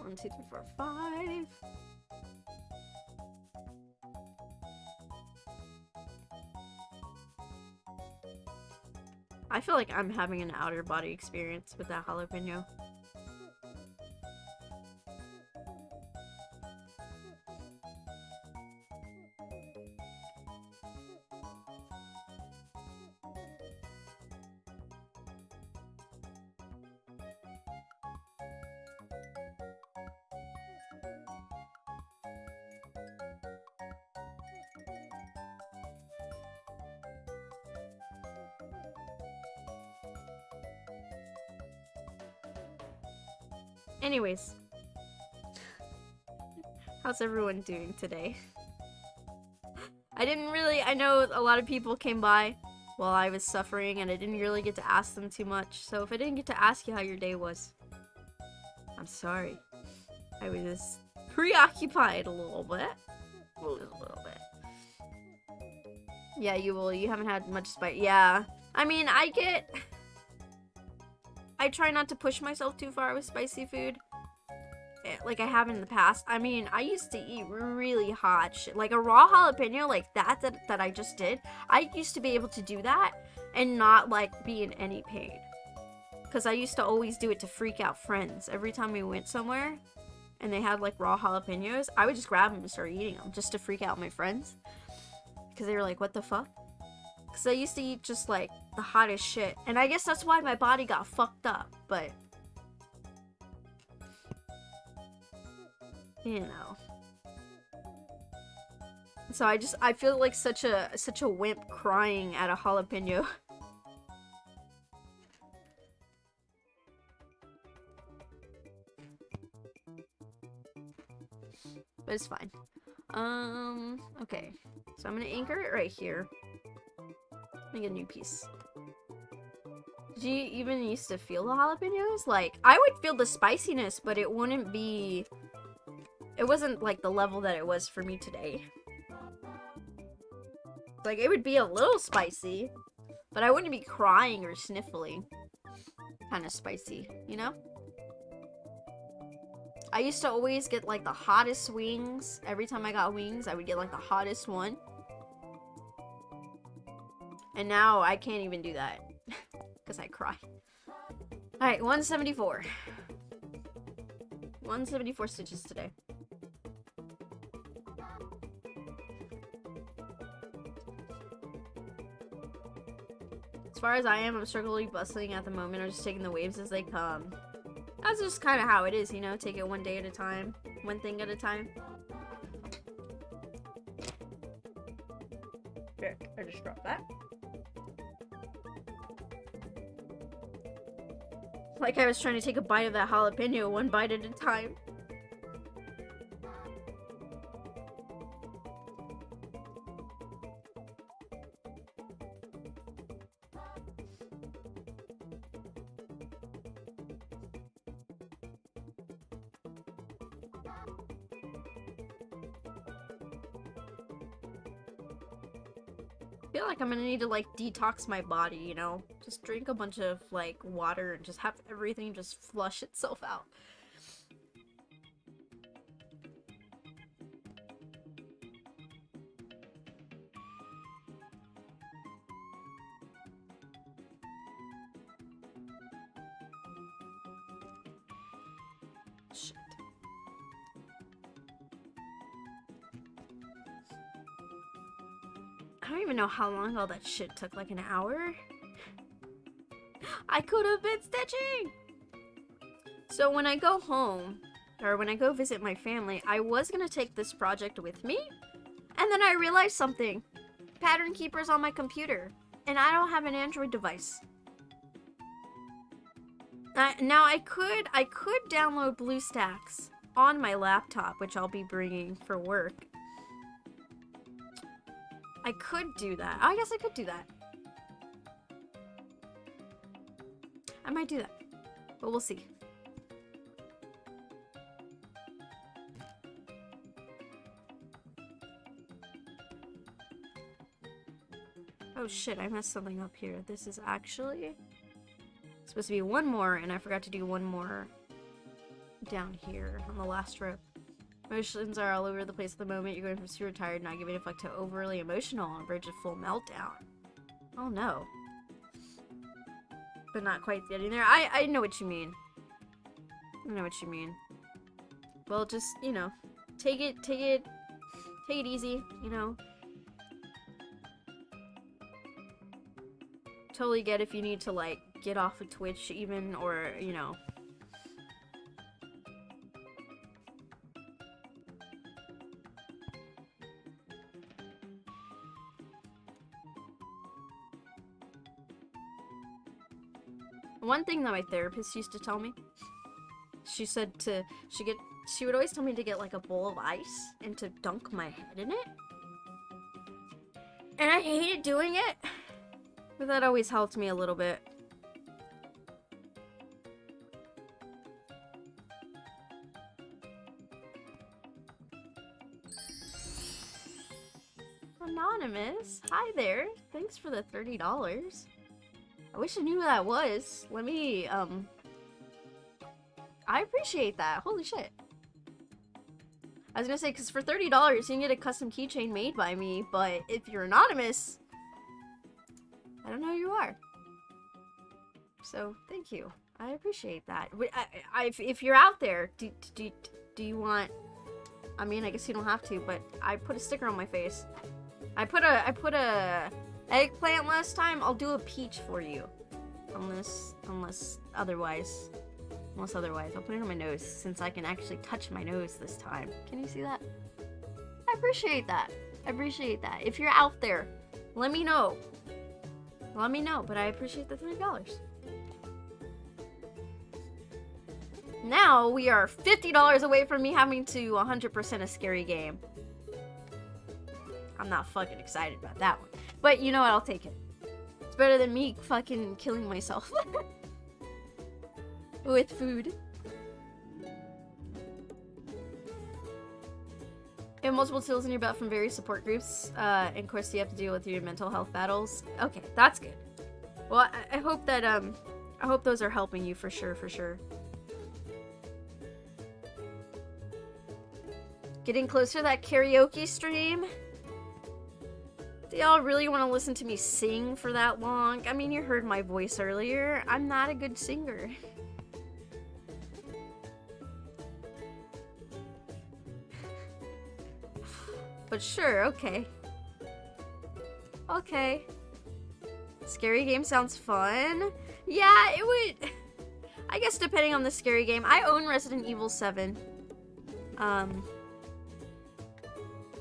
1, 2, 3, 4, 5. I feel like I'm having an outer body experience with that jalapeno. Anyways, how's everyone doing today? I know a lot of people came by while I was suffering and I didn't really get to ask them too much. So if I didn't get to ask you how your day was, I'm sorry. I was preoccupied a little bit. A little bit. Yeah, you haven't had much spice. Yeah. I mean, I try not to push myself too far with spicy food, like I have in the past. I mean, I used to eat really hot shit, like a raw jalapeno, like that I just did. I used to be able to do that and not like be in any pain, because I used to always do it to freak out friends. Every time we went somewhere and they had like raw jalapenos, I would just grab them and start eating them just to freak out my friends, because they were like, what the fuck? Because I used to eat just like the hottest shit, and I guess that's why my body got fucked up. But you know, so I feel like such a wimp crying at a jalapeno. But it's fine. Okay, so I'm gonna anchor it right here. Make a new piece. Did you even used to feel the jalapenos? Like, I would feel the spiciness, but it wouldn't be... It wasn't, like, the level that it was for me today. Like, it would be a little spicy, but I wouldn't be crying or sniffling. Kind of spicy, you know? I used to always get, like, the hottest wings. Every time I got wings, I would get, like, the hottest one. And now I can't even do that. Because I cry. Alright, 174. 174 stitches today. As far as I am, I'm struggling bustling at the moment. I'm just taking the waves as they come. That's just kind of how it is, you know? Take it one day at a time. One thing at a time. There, I just dropped that. Like I was trying to take a bite of that jalapeno one bite at a time. I feel like I'm gonna need to like detox my body, you know? Just drink a bunch of like water and just have everything just flush itself out. Shit. I don't even know how long all that shit took, like an hour? I could have been stitching! So when I go home, or when I go visit my family, I was gonna take this project with me, and then I realized something. Pattern Keeper's on my computer, and I don't have an Android device. Now I could download BlueStacks on my laptop, which I'll be bringing for work. I could do that. I guess I could do that. I might do that, but we'll see. Oh shit, I messed something up here. This is actually supposed to be one more, and I forgot to do one more down here on the last row. Emotions are all over the place at the moment. You're going from super tired, not giving a fuck, to overly emotional on the verge of full meltdown. Oh no. But not quite getting there. I know what you mean. I know what you mean. Well, just, you know, take it easy, you know. Totally get if you need to, like, get off of Twitch even, or, you know. One thing that my therapist used to tell me, she said she would always tell me to get like a bowl of ice and to dunk my head in it. And I hated doing it, but that always helped me a little bit. Anonymous, hi there. Thanks for the $30. I wish I knew who that was. Let me, I appreciate that. Holy shit. I was gonna say, because for $30, you can get a custom keychain made by me, but if you're anonymous, I don't know who you are. So, thank you. I appreciate that. If you're out there, do you want... I mean, I guess you don't have to, but I put a sticker on my face. I put a eggplant last time. I'll do a peach for you. Unless otherwise. I'll put it on my nose, since I can actually touch my nose this time. Can you see that? I appreciate that. I appreciate that. If you're out there, let me know. Let me know, but I appreciate the $30. Now we are $50 away from me having to 100% a scary game. I'm not fucking excited about that one. But you know what? I'll take it. It's better than me fucking killing myself. With food. You have multiple tools in your belt from various support groups. And of course you have to deal with your mental health battles. Okay, that's good. Well, I hope that, I hope those are helping you for sure, for sure. Getting closer to that karaoke stream. Do y'all really want to listen to me sing for that long? I mean, you heard my voice earlier. I'm not a good singer. But sure, okay. Okay. Scary game sounds fun. Yeah, it would... I guess depending on the scary game. I own Resident Evil 7.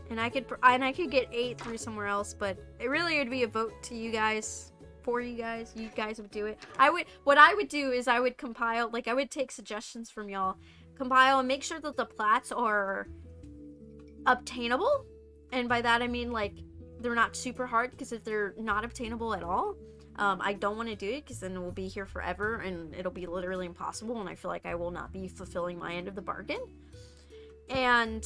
And I could get 8 through somewhere else, but it really would be a vote to you guys, for you guys. You guys would do it. What I would do is I would compile, like I would take suggestions from y'all, compile and make sure that the plats are obtainable. And by that I mean like they're not super hard, because if they're not obtainable at all, I don't want to do it, because then we'll be here forever and it'll be literally impossible, and I feel like I will not be fulfilling my end of the bargain. And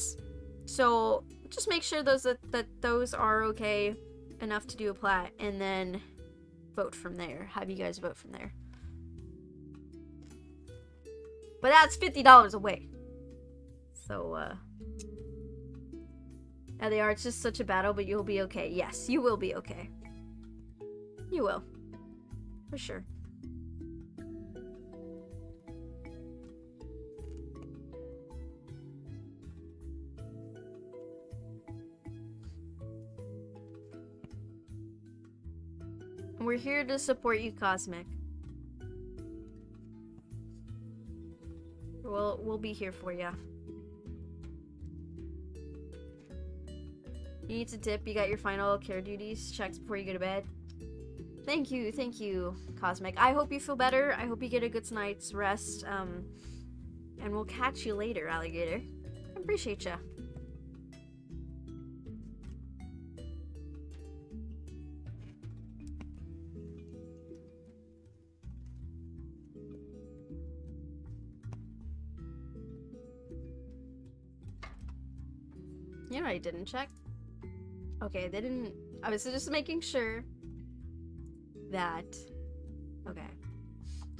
so just make sure that those are okay enough to do a plat, and then vote from there. Have you guys vote from there. But that's $50 away. So, yeah, they are. It's just such a battle, but you'll be okay. Yes, you will be okay. You will. For sure. We're here to support you, Cosmic. We'll be here for you. You need to dip. You got your final care duties checks before you go to bed. Thank you, Cosmic. I hope you feel better. I hope you get a good night's rest. And we'll catch you later, Alligator. I appreciate ya. You know I didn't check? Okay, they didn't... I was just making sure that... Okay.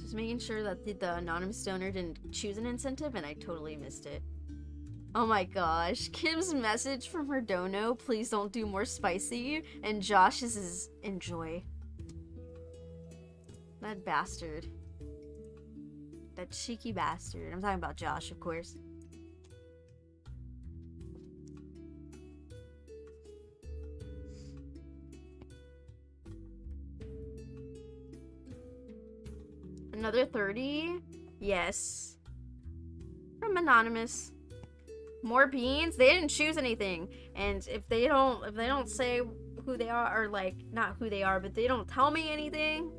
Just was making sure that the anonymous donor didn't choose an incentive, and I totally missed it. Oh my gosh. Kim's message from her dono, please don't do more spicy, and Josh's is enjoy. That bastard. That cheeky bastard. I'm talking about Josh, of course. Another 30? Yes. From Anonymous. More beans? They didn't choose anything. And if they don't say who they are, or like, not who they are, but they don't tell me anything,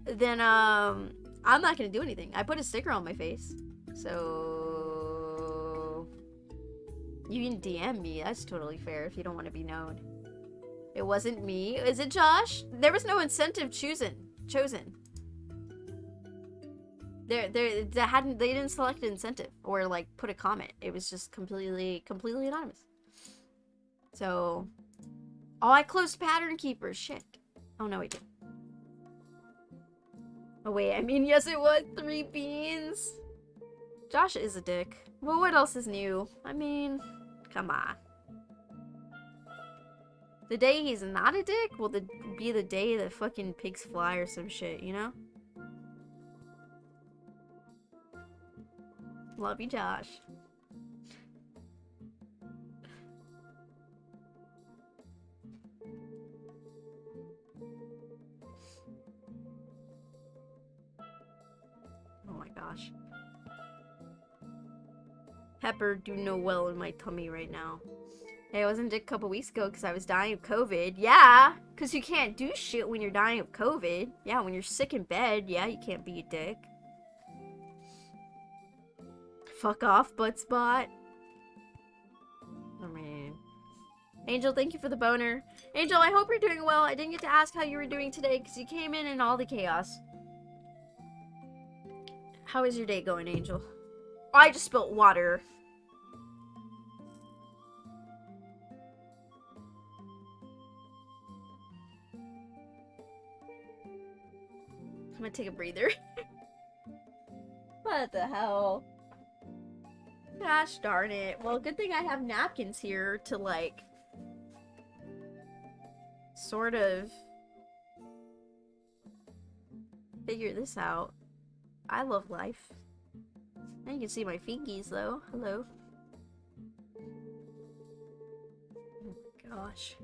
then I'm not gonna do anything. I put a sticker on my face. So you can DM me. That's totally fair if you don't want to be known. It wasn't me. Is it Josh? There was no incentive chosen. They didn't select an incentive or like put a comment. It was just completely anonymous. So, oh, I closed Pattern Keeper. Shit. Oh no, I didn't. Oh wait, I mean, yes, it was 3 beans. Josh is a dick. Well, what else is new? I mean, come on. The day he's not a dick will be the day that fucking pigs fly or some shit, you know? Love you, Josh. Oh my gosh. Pepper do no well in my tummy right now. Hey, I wasn't dick a couple weeks ago because I was dying of COVID. Yeah, because you can't do shit when you're dying of COVID. Yeah, when you're sick in bed, yeah, you can't be a dick. Fuck off, butt spot. I mean, Angel, thank you for the boner. Angel, I hope you're doing well. I didn't get to ask how you were doing today because you came in all the chaos. How is your day going, Angel? Oh, I just spilt water. I'm gonna take a breather. What the hell? Gosh darn it. Well, good thing I have napkins here to, like, sort of figure this out. I love life. Now you can see my fingies, though. Hello. Oh my gosh.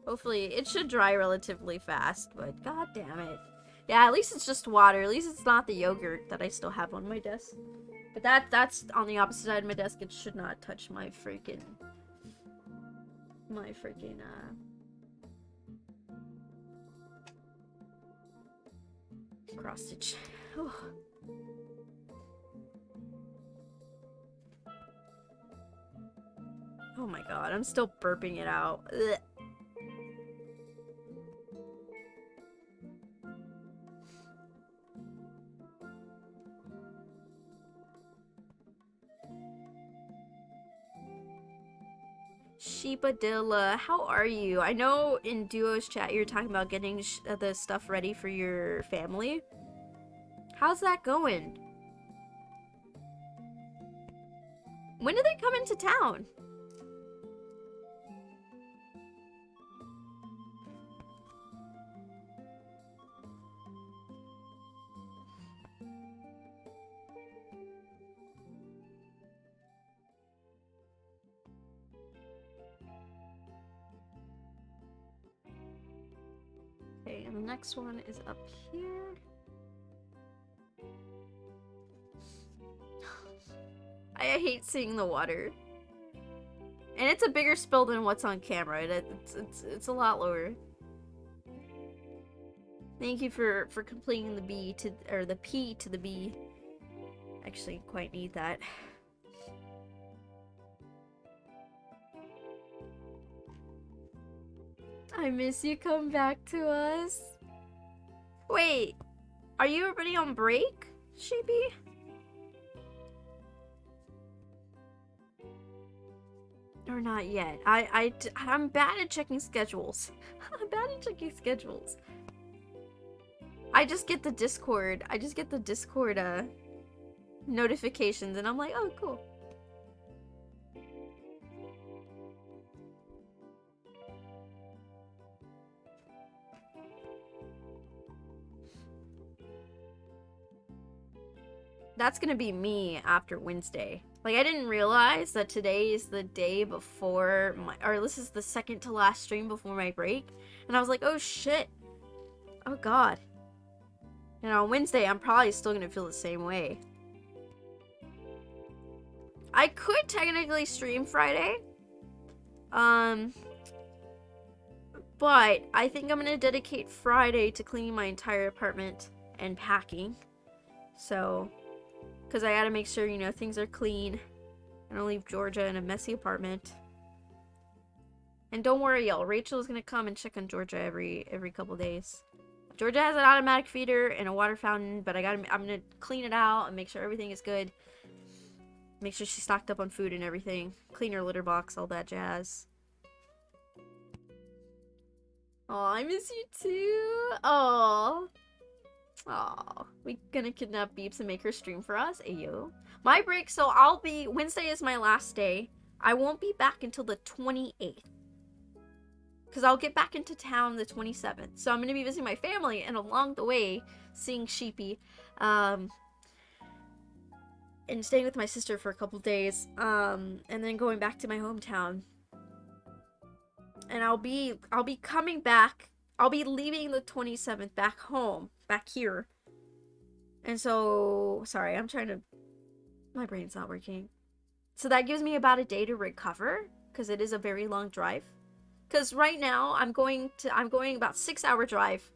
Hopefully, it should dry relatively fast, but god damn it. Yeah, at least it's just water. At least it's not the yogurt that I still have on my desk. But that's on the opposite side of my desk. It should not touch my freaking cross stitch. Oh my god, I'm still burping it out. Ugh. Sheepadilla, how are you? I know in Duo's chat you're talking about getting the stuff ready for your family. How's that going? When do they come into town? Okay, and the next one is up here. I hate seeing the water. And it's a bigger spill than what's on camera. It's a lot lower. Thank you for completing the B to, or the P to the B. Actually, quite need that. I miss you. Come back to us. Wait, are you already on break, Sheepy? Or not yet? I'm bad at checking schedules. I'm bad at checking schedules. I just get the Discord. I just get the Discord notifications, and I'm like, oh, cool. That's gonna be me after Wednesday. Like, I didn't realize that today is the day before my, or this is the second to last stream before my break. And I was like, oh shit. Oh god. And on Wednesday, I'm probably still gonna feel the same way. I could technically stream Friday. But I think I'm gonna dedicate Friday to cleaning my entire apartment and packing. So, because I gotta make sure, you know, things are clean. I don't leave Georgia in a messy apartment. And don't worry, y'all. Rachel is gonna come and check on Georgia every couple days. Georgia has an automatic feeder and a water fountain, but I'm gonna clean it out and make sure everything is good. Make sure she's stocked up on food and everything. Clean her litter box, all that jazz. Oh, I miss you too. Oh. Oh, we gonna kidnap Beeps and make her stream for us? Ayo. My break, so I'll be, Wednesday is my last day. I won't be back until the 28th. Because I'll get back into town the 27th. So I'm gonna be visiting my family, and along the way, seeing Sheepy. And staying with my sister for a couple days. And then going back to my hometown. And I'll be coming back. I'll be leaving the 27th back home. Back here. And so, sorry, I'm trying to, my brain's not working. So that gives me about a day to recover, because it is a very long drive. Because right now, I'm going about 6-hour drive,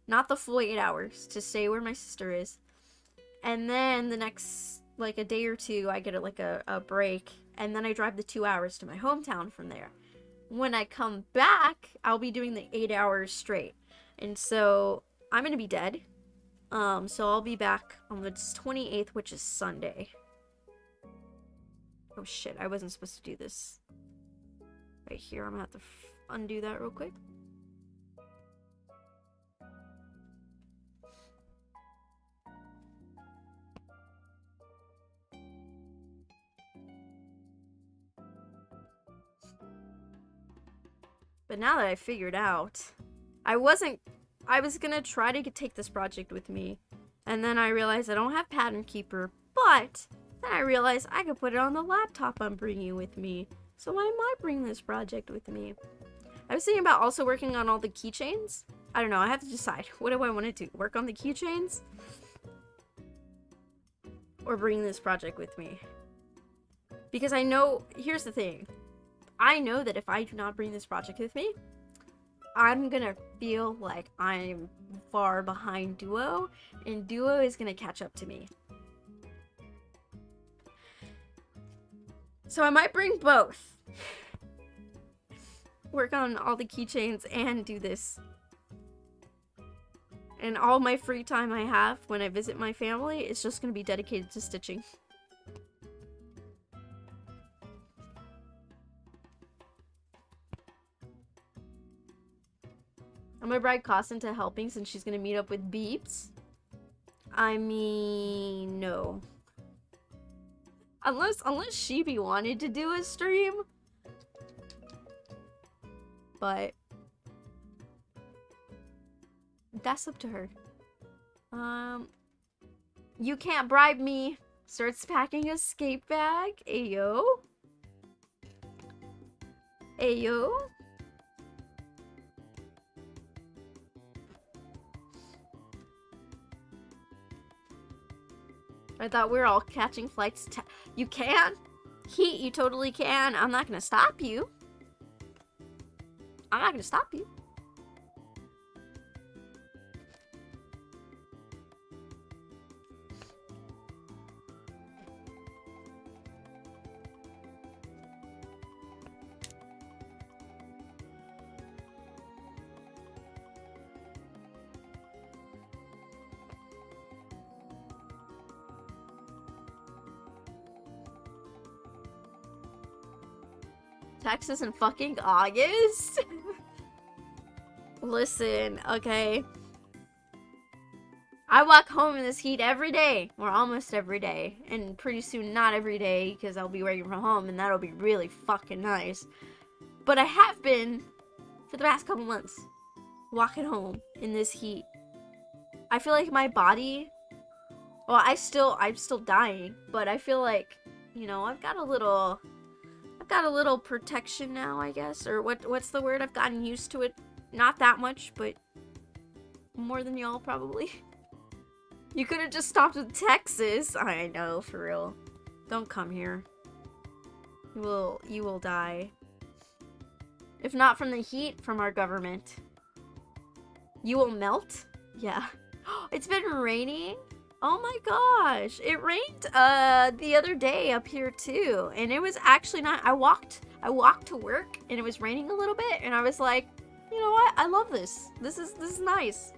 not the full 8 hours, to stay where my sister is. And then the next, like, a day or two, I get a break, and then I drive the 2 hours to my hometown from there. When I come back, I'll be doing the 8 hours straight. And so I'm gonna be dead. So I'll be back on the 28th, which is Sunday. Oh shit, I wasn't supposed to do this. Right here, I'm gonna have to undo that real quick. But now that I figured out, I was gonna try to take this project with me, and then I realized I don't have Pattern Keeper, but then I realized I could put it on the laptop I'm bringing with me, so I might bring this project with me. I was thinking about also working on all the keychains. I don't know, I have to decide. What do I want to do? Work on the keychains? Or bring this project with me? Because I know, here's the thing. I know that if I do not bring this project with me, I'm gonna feel like I'm far behind Duo, and Duo is gonna catch up to me. So I might bring both. Work on all the keychains and do this. And all my free time I have when I visit my family is just gonna be dedicated to stitching. I'm gonna bribe Costin to helping since she's gonna meet up with Beeps. I mean, no. Unless Sheepy wanted to do a stream. But that's up to her. You can't bribe me. Starts packing a skate bag. Ayo. Ayo. I thought we were all catching flights. You can. Heat, you totally can. I'm not gonna stop you. I'm not gonna stop you. Texas in fucking August? Listen, okay. I walk home in this heat every day, or almost every day, and pretty soon not every day because I'll be working from home and that'll be really fucking nice. But I have been for the past couple months walking home in this heat. I feel like my body, well, I'm still dying, but I feel like, you know, I've got a little protection now, I guess, or what's the word? I've gotten used to it. Not that much, but more than y'all probably. You could have just stopped with Texas. I know, for real. Don't come here. You will die. If not from the heat, from our government. You will melt? Yeah. It's been raining? Oh my gosh. It rained the other day up here too. And it was actually not, I walked to work and it was raining a little bit and I was like, you know what? I love this. This is nice.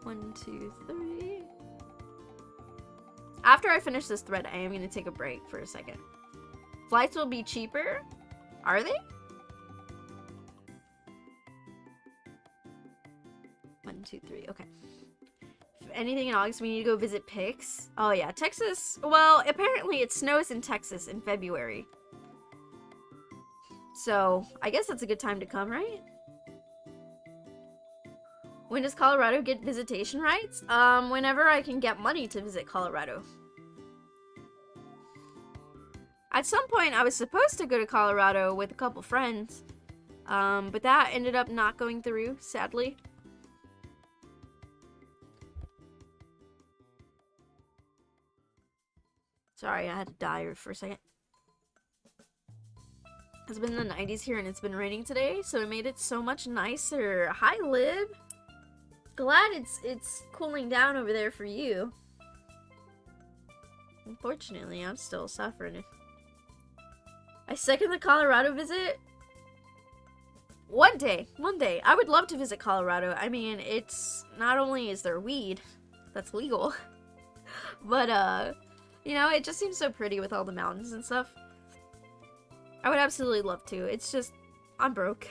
One, two, three. After I finish this thread, I am going to take a break for a second. Flights will be cheaper? Are they? One, two, three. Okay. If anything in August, we need to go visit Pix. Oh yeah, Texas. Well, apparently it snows in Texas in February. So, I guess that's a good time to come, right? When does Colorado get visitation rights? Whenever I can get money to visit Colorado. At some point, I was supposed to go to Colorado with a couple friends. But that ended up not going through, sadly. Sorry, I had to die for a second. It's been the 90s here and it's been raining today, so it made it so much nicer. Hi, Lib. Glad it's cooling down over there for you. Unfortunately, I'm still suffering. I second the Colorado visit. One day. I would love to visit Colorado. I mean, it's not only is there weed that's legal, but you know, it just seems so pretty with all the mountains and stuff. I would absolutely love to. It's just I'm broke.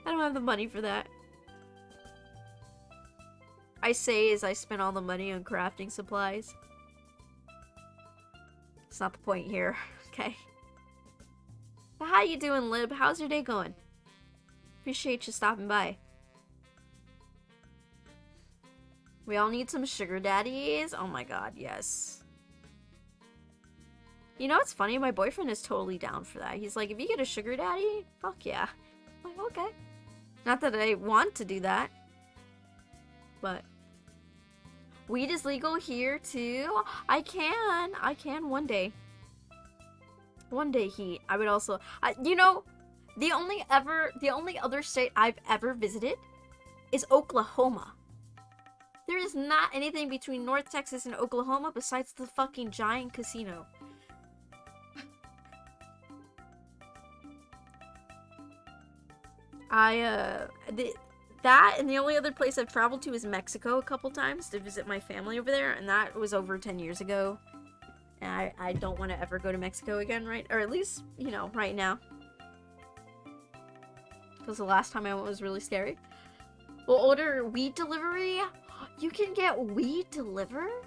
I don't have the money for that. I say as I spend all the money on crafting supplies. It's not the point here, okay? But how you doing, Lib? How's your day going? Appreciate you stopping by. We all need some sugar daddies. Oh my god, yes. You know what's funny? My boyfriend is totally down for that. He's like, if you get a sugar daddy, fuck yeah. I'm like, okay. Not that I want to do that. But weed is legal here too. I can one day. One day, Heat. I would also, you know, the only other state I've ever visited is Oklahoma. There is not anything between North Texas and Oklahoma besides the fucking giant casino. That and the only other place I've traveled to is Mexico a couple times to visit my family over there, and that was over 10 years ago. And I don't want to ever go to Mexico again, right? Or at least, you know, right now. Because the last time I went was really scary. We'll order weed delivery. You can get weed delivered?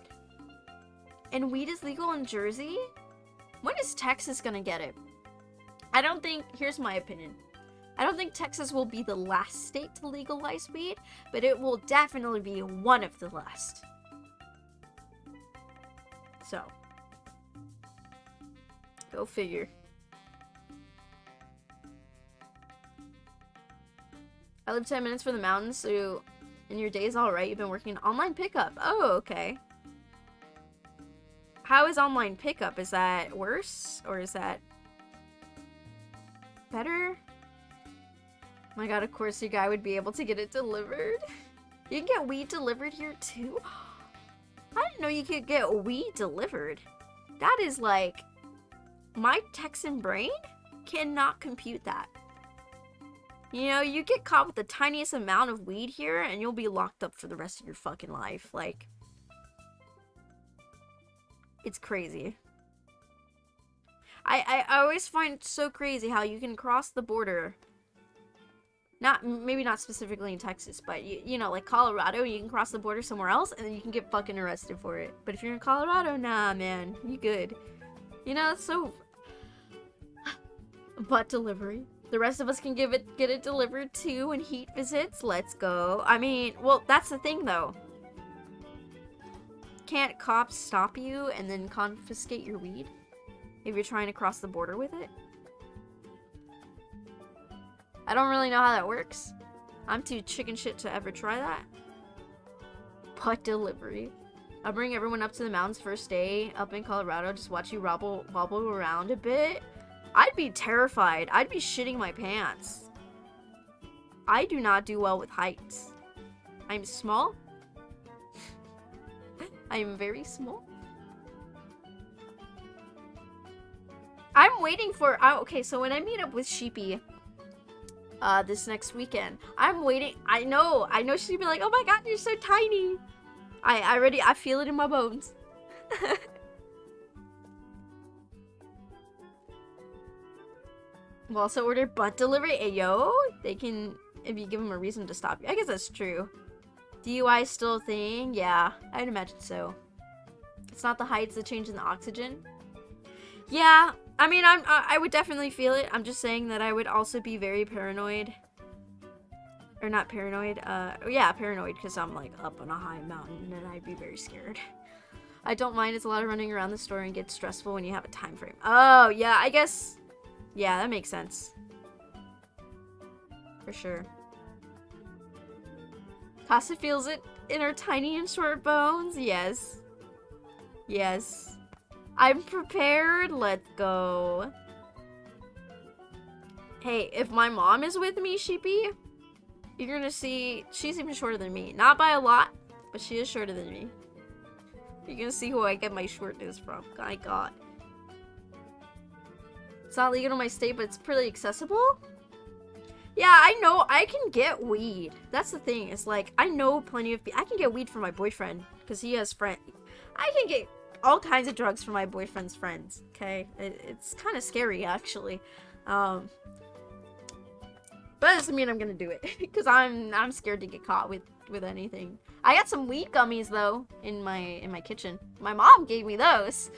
And weed is legal in Jersey? When is Texas gonna get it? I don't think, here's my opinion. I don't think Texas will be the last state to legalize weed, but it will definitely be one of the last. So, go figure. I live 10 minutes from the mountains, so and your day's alright. You've been working online pickup. Oh, okay. How is online pickup? Is that worse? Or is that better? Oh my god, of course your guy would be able to get it delivered. You can get weed delivered here too? I didn't know you could get weed delivered. That is like, my Texan brain cannot compute that. You know, you get caught with the tiniest amount of weed here and you'll be locked up for the rest of your fucking life. Like, it's crazy. I always find it so crazy how you can cross the border maybe not specifically in Texas, but you know, like Colorado, you can cross the border somewhere else and then you can get fucking arrested for it. But if you're in Colorado, nah, man, you good. You know, it's so. Butt delivery. The rest of us can get it delivered too, and heat visits. Let's go. I mean, well, that's the thing though. Can't cops stop you and then confiscate your weed if you're trying to cross the border with it? I don't really know how that works. I'm too chicken shit to ever try that. Butt delivery. I'll bring everyone up to the mountains first day up in Colorado. Just watch you wobble around a bit. I'd be terrified. I'd be shitting my pants. I do not do well with heights. I'm small. I am very small. I'm waiting for... okay, so when I meet up with Sheepy this next weekend, I'm waiting... I know she'd be like, oh my god, you're so tiny. I feel it in my bones. We'll also order butt delivery. Ayo, they can, if you give them a reason to stop you. I guess that's true. DUI still a thing? Yeah, I'd imagine so. It's not the heights, the change in the oxygen. Yeah, I mean, I would definitely feel it. I'm just saying that I would also be very paranoid. Or not paranoid, yeah, paranoid, because I'm like up on a high mountain and I'd be very scared. I don't mind, it's a lot of running around the store and gets stressful when you have a time frame. Oh, yeah, I guess... yeah, that makes sense. For sure. Casa feels it in her tiny and short bones. Yes. Yes. I'm prepared. Let's go. Hey, if my mom is with me, Sheepy, you're gonna see she's even shorter than me. Not by a lot, but she is shorter than me. You're gonna see who I get my shortness from. My god. It's not legal in my state, but it's pretty accessible. Yeah, I know. I can get weed. That's the thing. It's like, I know plenty of people. I can get weed from my boyfriend because he has friends. I can get all kinds of drugs from my boyfriend's friends. Okay? It's kind of scary, actually. But that doesn't mean I'm gonna do it because I'm scared to get caught with anything. I got some weed gummies though in my kitchen. My mom gave me those.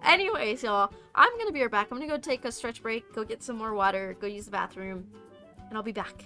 Anyways, y'all, I'm gonna be right back. I'm gonna go take a stretch break, go get some more water, go use the bathroom, and I'll be back.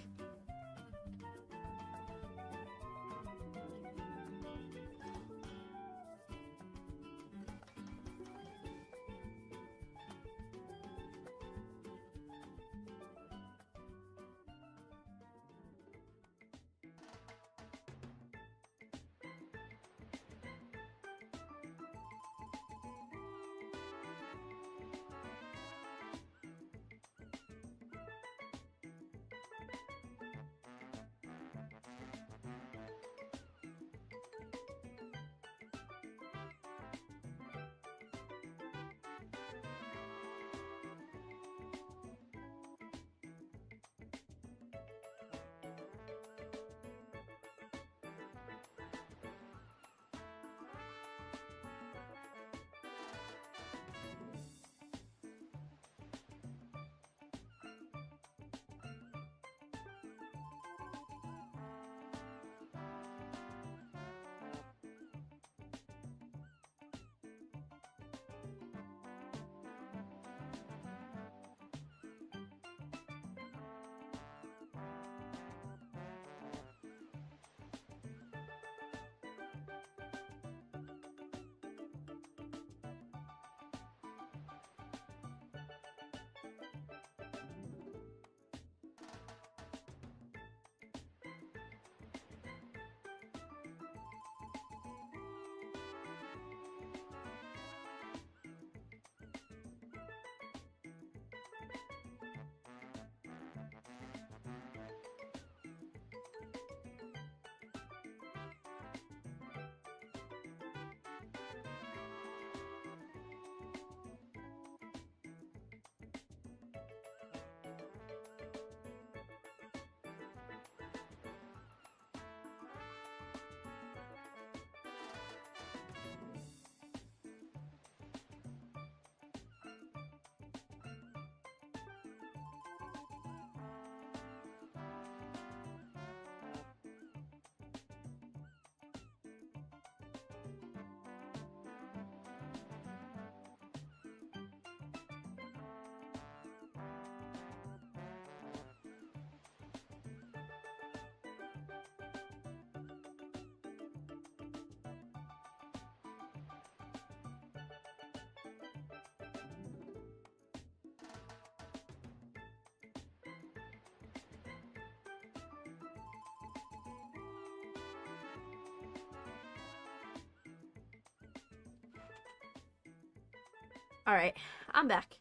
Alright, I'm back.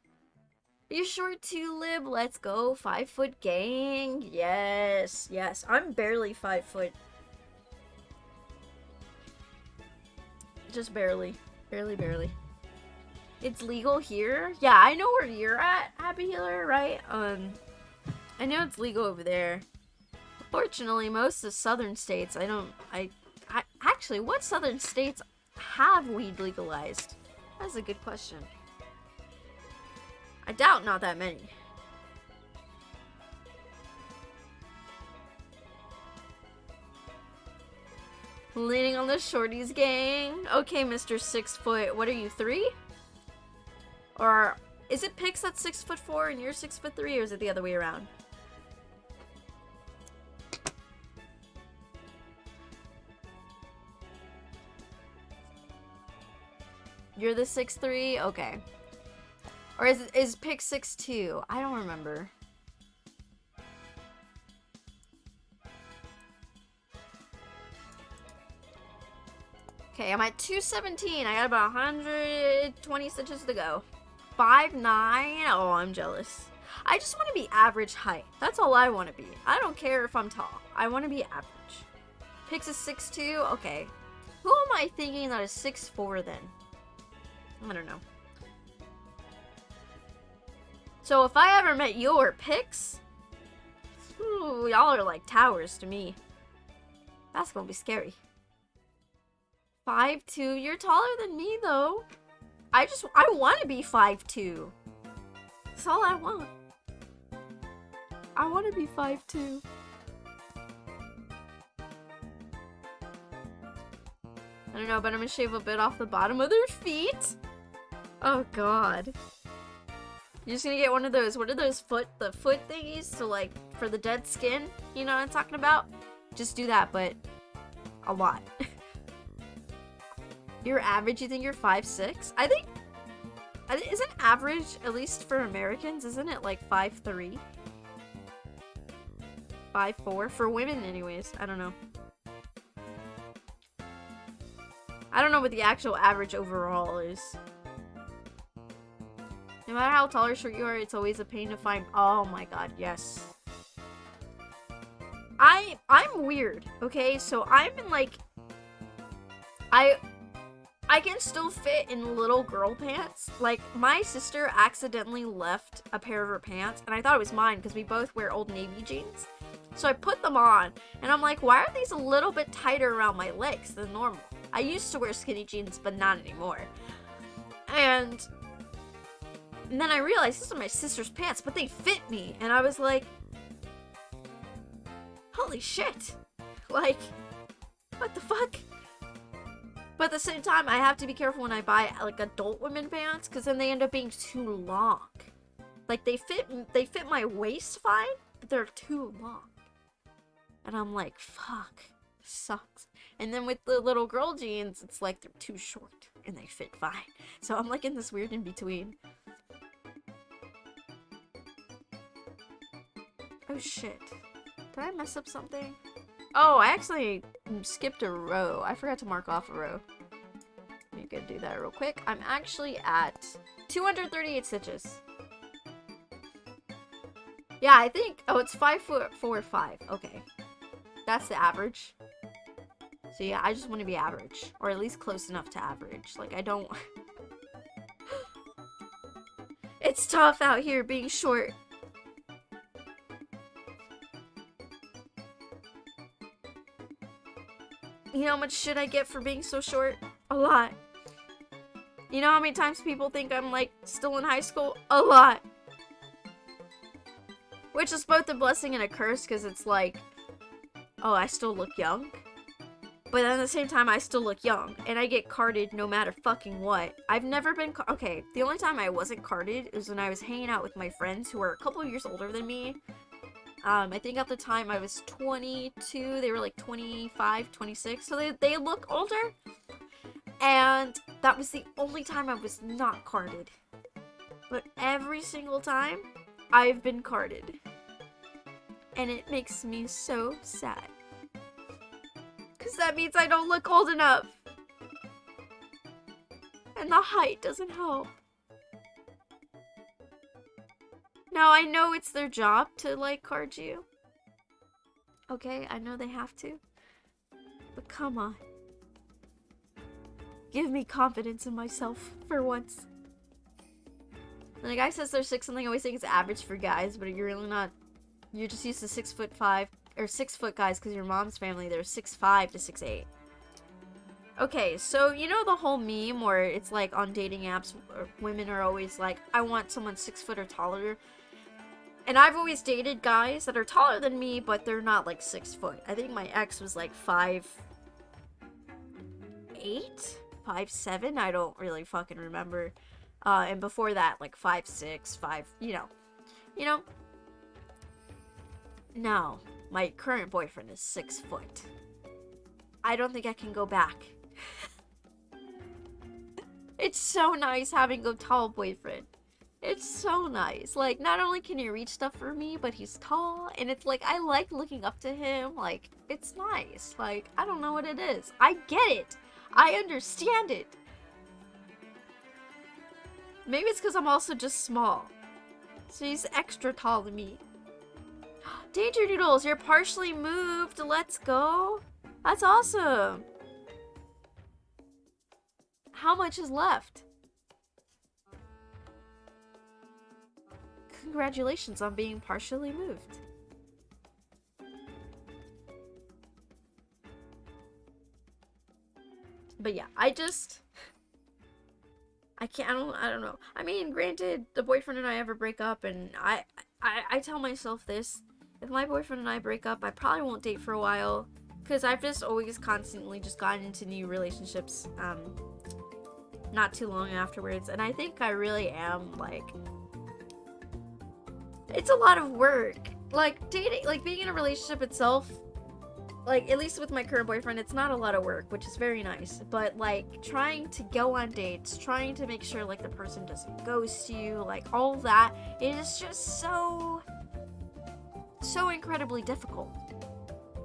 Be sure to lib. Let's go. 5 foot gang. Yes, yes. I'm barely 5 foot. Just barely. Barely. It's legal here? Yeah, I know where you're at, Happy Healer, right? I know it's legal over there. Fortunately, most of the southern states, actually, what southern states have weed legalized? That's a good question. I doubt not that many. Leaning on the shorties gang. Okay, Mr. 6 foot. What are you, 3? Or is it Pix that's 6'4" and you're 6'3", or is it the other way around? You're the 6'3"? Okay. Or is Pix 6'2"? I don't remember. Okay, I'm at 217. I got about 120 stitches to go. 5'9". Oh, I'm jealous. I just want to be average height. That's all I want to be. I don't care if I'm tall. I want to be average. Pix is 6'2". Okay. Who am I thinking that is 6'4" then? I don't know. So if I ever met you or Pix, ooh, y'all are like towers to me. That's gonna be scary. 5'2". You're taller than me though. I want to be 5'2". That's all I want. I want to be 5'2". I don't know, but I'm gonna shave a bit off the bottom of their feet. Oh god. You're just gonna get one of those, what are those the foot thingies to like, for the dead skin? You know what I'm talking about? Just do that, but a lot. You're average, you think you're 5'6"? I think, isn't average, at least for Americans, isn't it like 5'3"? 5'4"? For women anyways, I don't know. I don't know what the actual average overall is. No matter how tall or short you are, it's always a pain to find. Oh my god, yes. I'm weird, okay? So I'm in like, I can still fit in little girl pants. Like, my sister accidentally left a pair of her pants, and I thought it was mine because we both wear Old Navy jeans. So I put them on, and I'm like, why are these a little bit tighter around my legs than normal? I used to wear skinny jeans, but not anymore. And then I realized these are my sister's pants, but they fit me. And I was like, holy shit. Like, what the fuck? But at the same time, I have to be careful when I buy like adult women pants, because then they end up being too long. Like, they fit my waist fine, but they're too long. And I'm like, fuck, this sucks. And then with the little girl jeans, it's like they're too short and they fit fine. So I'm like in this weird in between. Oh shit. Did I mess up something? Oh, I actually skipped a row. I forgot to mark off a row. Let me go do that real quick. I'm actually at 238 stitches. Yeah, I think, oh, it's 5'4", 5". Okay. That's the average. So yeah, I just want to be average. Or at least close enough to average. Like, I don't... It's tough out here being short. You know how much shit I get for being so short? A lot. You know how many times people think I'm, like, still in high school? A lot. Which is both a blessing and a curse, because it's like, oh, I still look young. But at the same time, I still look young. And I get carded no matter fucking what. I've never been... Okay, the only time I wasn't carded was when I was hanging out with my friends who were a couple years older than me. I think at the time I was 22. They were like 25, 26. So they look older. And that was the only time I was not carded. But every single time, I've been carded. And it makes me so sad. Because that means I don't look old enough. And the height doesn't help. Now, I know it's their job to, like, card you. Okay, I know they have to. But come on. Give me confidence in myself for once. When a guy says they're 6 something, I always think it's average for guys, but you're really not. You're just used to 6'5" or 6 foot guys because your mom's family, they're 6'5" to 6'8". Okay, so you know the whole meme where it's like on dating apps, women are always like, I want someone 6 foot or taller. And I've always dated guys that are taller than me, but they're not like 6 foot. I think my ex was like 5'8", 5'7". I don't really fucking remember. And before that, like 5'6", 5, you know. Now, my current boyfriend is 6 foot. I don't think I can go back. It's so nice having a tall boyfriend. It's so nice. Like, not only can he reach stuff for me, but he's tall. And it's like, I like looking up to him. Like, it's nice. Like, I don't know what it is. I get it. I understand it. Maybe it's because I'm also just small. So he's extra tall than me. Danger Noodles, you're partially moved. Let's go. That's awesome. How much is left? Congratulations on being partially moved. But yeah, I don't know. I mean, granted, the boyfriend and I ever break up, and I tell myself this: if my boyfriend and I break up, I probably won't date for a while, because I've just always constantly just gotten into new relationships, not too long afterwards, and I think I really am, like, it's a lot of work. Like, dating, like, being in a relationship itself, like, at least with my current boyfriend, it's not a lot of work, which is very nice. But, like, trying to go on dates, trying to make sure, like, the person doesn't ghost you, like, all of that, it is just so incredibly difficult.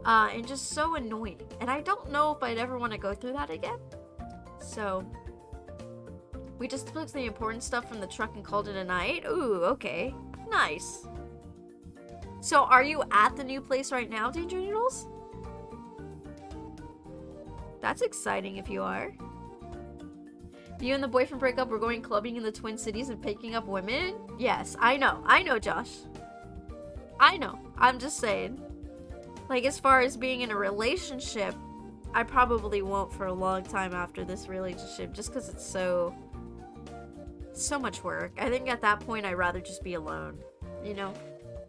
And just so annoying. And I don't know if I'd ever want to go through that again. So, we just took the important stuff from the truck and called it a night. Ooh, okay. Nice. So, are you at the new place right now, Danger Noodles? That's exciting if you are. If you and the boyfriend break up, we're going clubbing in the Twin Cities and picking up women? Yes, I know, Josh. I know. I'm just saying. Like, as far as being in a relationship, I probably won't for a long time after this relationship, just because it's so much work. I think at that point, I'd rather just be alone, you know?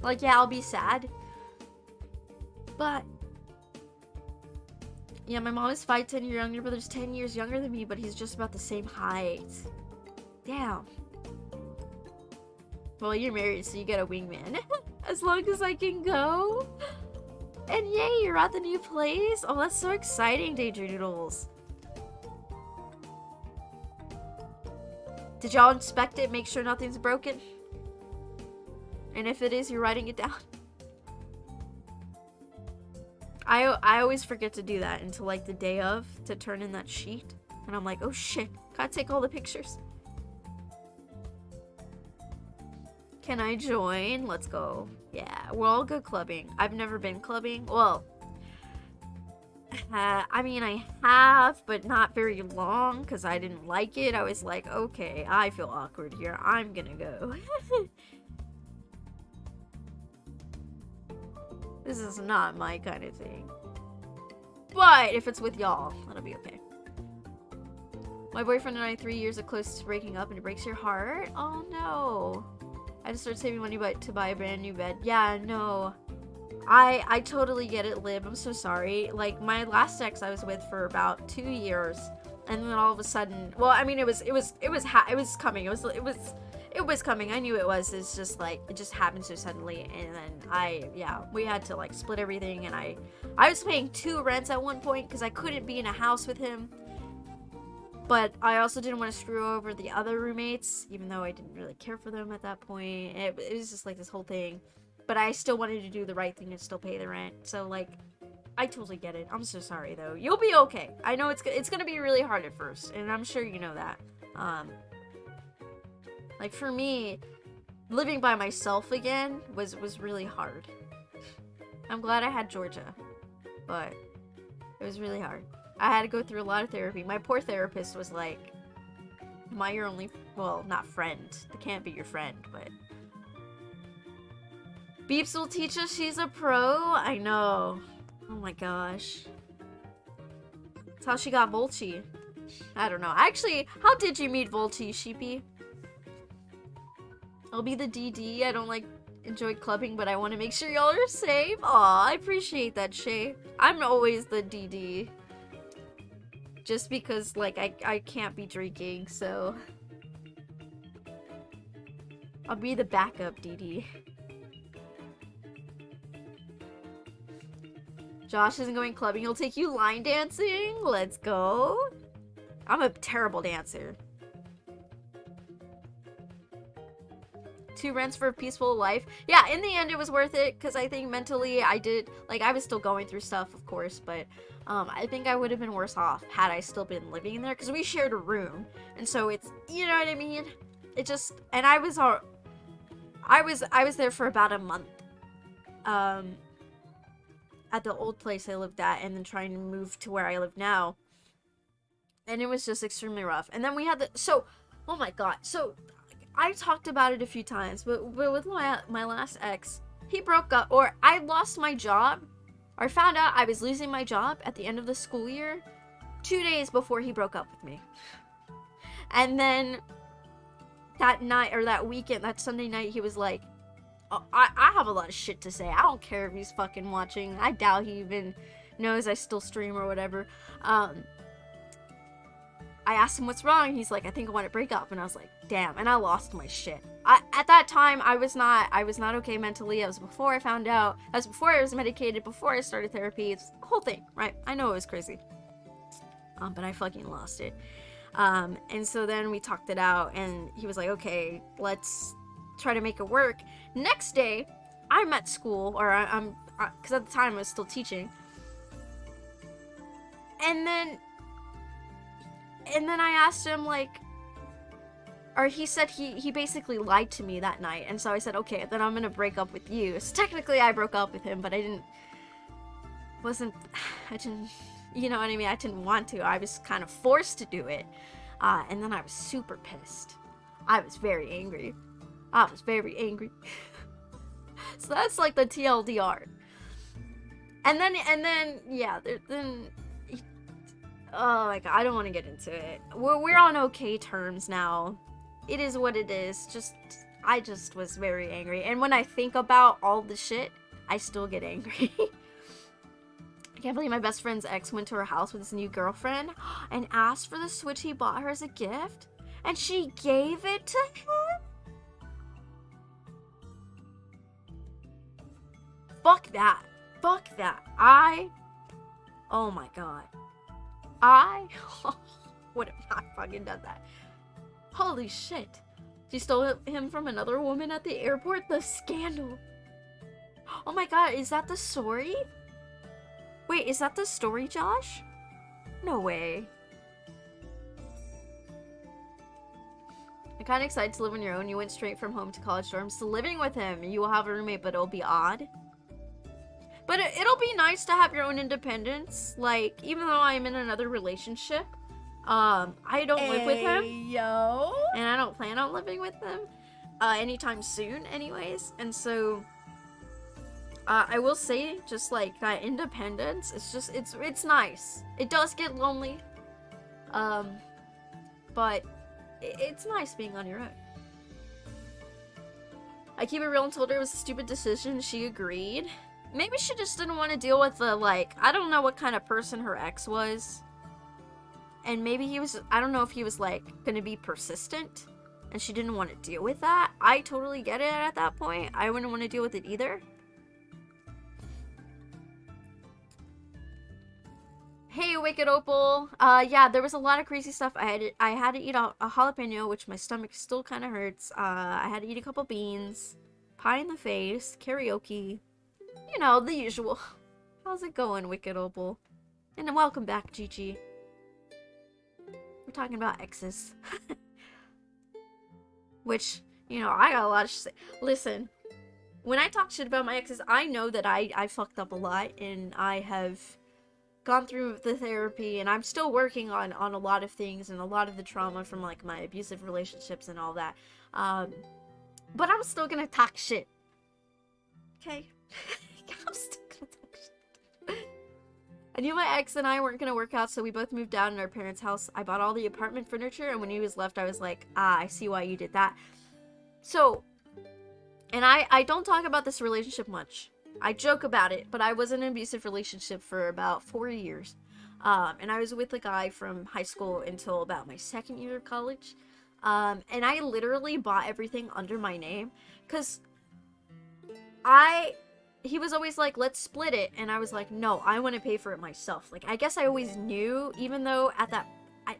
Like, yeah, I'll be sad, but yeah, my mom is 5'10" years younger, brother's 10 years younger than me, but he's just about the same height. Damn. Well, you're married, so you get a wingman. As long as I can go. And yay, you're at the new place. Oh, that's so exciting, Danger Noodles. Did y'all inspect it? Make sure nothing's broken? And if it is, you're writing it down? I always forget to do that until like the day of to turn in that sheet. And I'm like, oh shit, gotta take all the pictures. Can I join? Let's go. Yeah, we'll all go clubbing. I've never been clubbing. Well, I mean, I have, but not very long because I didn't like it. I was like, okay, I feel awkward here. I'm gonna go. This is not my kind of thing. But if it's with y'all, that'll be okay. My boyfriend and I, 3 years are close to breaking up, and it breaks your heart? Oh no. I just started saving money to buy a brand new bed. Yeah, no. I totally get it, Lib. I'm so sorry. Like, my last ex I was with for about 2 years, and then all of a sudden, well, I mean, it was coming. It was coming. I knew it was. It's just like, it just happened so suddenly. And then we had to like split everything. And I was paying 2 rents at one point because I couldn't be in a house with him. But I also didn't want to screw over the other roommates, even though I didn't really care for them at that point. It was just like this whole thing. But I still wanted to do the right thing and still pay the rent. So like, I totally get it. I'm so sorry though. You'll be okay. I know it's gonna be really hard at first, and I'm sure you know that. Like for me, living by myself again was really hard. I'm glad I had Georgia, but it was really hard. I had to go through a lot of therapy. My poor therapist was like, am I your only, well, not friend. They can't be your friend, but Beeps will teach us she's a pro. I know. Oh my gosh. That's how she got Volchi. I don't know. Actually, how did you meet Volchi, Sheepy? I'll be the DD. I don't like enjoy clubbing, but I want to make sure y'all are safe. Aw, I appreciate that, Shay. I'm always the DD. Just because, like, I can't be drinking, so I'll be the backup DD. Josh isn't going clubbing. He'll take you line dancing. Let's go. I'm a terrible dancer. 2 rents for a peaceful life. Yeah, in the end, it was worth it because I think mentally I did, like, I was still going through stuff, of course, but I think I would have been worse off had I still been living in there because we shared a room, and so it's, you know what I mean? It just, and I was there for about a month. At the old place I lived at, and then trying to move to where I live now. And it was just extremely rough. And then we had oh my god. So, I talked about it a few times, but with my last ex, he broke up, or I lost my job, or found out I was losing my job at the end of the school year, 2 days before he broke up with me. And then, that night, or that weekend, that Sunday night, he was like, I have a lot of shit to say. I don't care if he's fucking watching. I doubt he even knows I still stream or whatever. I asked him what's wrong. He's like, I think I want to break up. And I was like, damn. And I lost my shit. At that time, I was not okay mentally. It was before I found out. That was before I was medicated. Before I started therapy. It's the whole thing, right? I know it was crazy. But I fucking lost it. And so then we talked it out. And he was like, okay, let's try to make it work. Next day, I'm at school, or I'm because at the time I was still teaching, and then I asked him, like, or he said he basically lied to me that night, and so I said, okay, then I'm gonna break up with you. So technically I broke up with him, but I didn't, you know what I mean? I didn't want to. I was kind of forced to do it, and then I was super pissed. I was very angry. So that's like the TLDR. And then yeah, then oh my god, I don't want to get into it. We're on okay terms now. It is what it is. I just was very angry. And when I think about all the shit, I still get angry. I can't believe my best friend's ex went to her house with his new girlfriend and asked for the Switch he bought her as a gift, and she gave it to him. Fuck that. Oh my god. I would have not fucking done that. Holy shit. She stole him from another woman at the airport? The scandal. Oh my god, is that the story? Wait, is that the story, Josh? No way. I'm kind of excited to live on your own. You went straight from home to college dorms to living with him. You will have a roommate, but it'll be odd. But it'll be nice to have your own independence. Like, even though I'm in another relationship, I don't live with him. Yo. And I don't plan on living with him anytime soon, anyways. And so, I will say, just like that independence, it's nice. It does get lonely, but it's nice being on your own. I keep it real and told her it was a stupid decision. She agreed. Maybe she just didn't want to deal with the, like, I don't know what kind of person her ex was. And maybe he was, I don't know if he was, like, gonna be persistent. And she didn't want to deal with that. I totally get it at that point. I wouldn't want to deal with it either. Hey, Wicked Opal. Yeah, there was a lot of crazy stuff. I had to eat a jalapeno, which my stomach still kind of hurts. I had to eat a couple beans. Pie in the face. Karaoke. You know, the usual. How's it going, Wicked Opal? And welcome back, Gigi. We're talking about exes. Which, You know, I got a lot of shit. Listen, when I talk shit about my exes, I know that I fucked up a lot, and I have gone through the therapy, and I'm still working on a lot of things and a lot of the trauma from like my abusive relationships and all that. But I'm still gonna talk shit. Okay? I'm still gonna talk shit. I knew my ex and I weren't gonna work out, so we both moved out in our parents' house. I bought all the apartment furniture, and when he was left, I was like, I see why you did that. So, and I don't talk about this relationship much. I joke about it, but I was in an abusive relationship for about 4 years. And I was with a guy from high school until about my second year of college. And I literally bought everything under my name, because he was always like, let's split it, and I was like, no, I want to pay for it myself. Like, I guess I always knew, even though I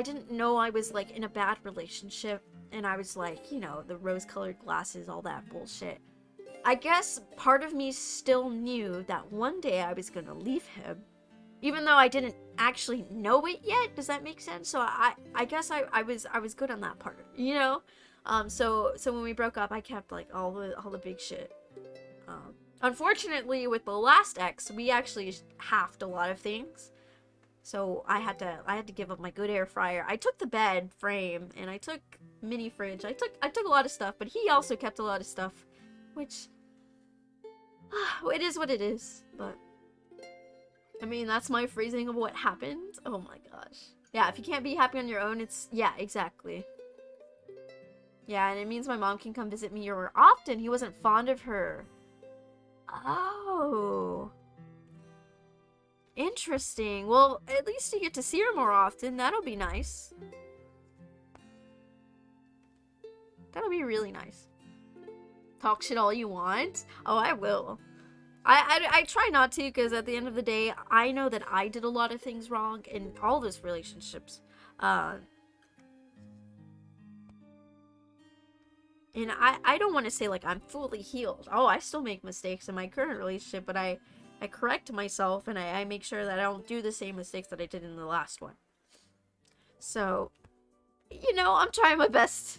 didn't know I was like in a bad relationship, and I was like, you know, the rose-colored glasses, all that bullshit. I guess part of me still knew that one day I was gonna leave him, even though I didn't actually know it yet. Does that make sense? So I guess I was good on that part, you know. So when we broke up, I kept like all the big shit. Unfortunately, with the last ex, we actually halved a lot of things. So I had to give up my good air fryer. I took the bed frame, and I took mini fridge. I took a lot of stuff, but he also kept a lot of stuff, which it is what it is. But I mean, that's my phrasing of what happened. Oh my gosh. Yeah, if you can't be happy on your own, yeah, exactly. Yeah, and it means my mom can come visit me more often. He wasn't fond of her. Oh. Interesting. Well, at least you get to see her more often. That'll be nice. That'll be really nice. Talk shit all you want. Oh, I will. I try not to, because at the end of the day, I know that I did a lot of things wrong in all those relationships. And I don't want to say, like, I'm fully healed. Oh, I still make mistakes in my current relationship, but I correct myself, and I make sure that I don't do the same mistakes that I did in the last one. So, you know, I'm trying my best.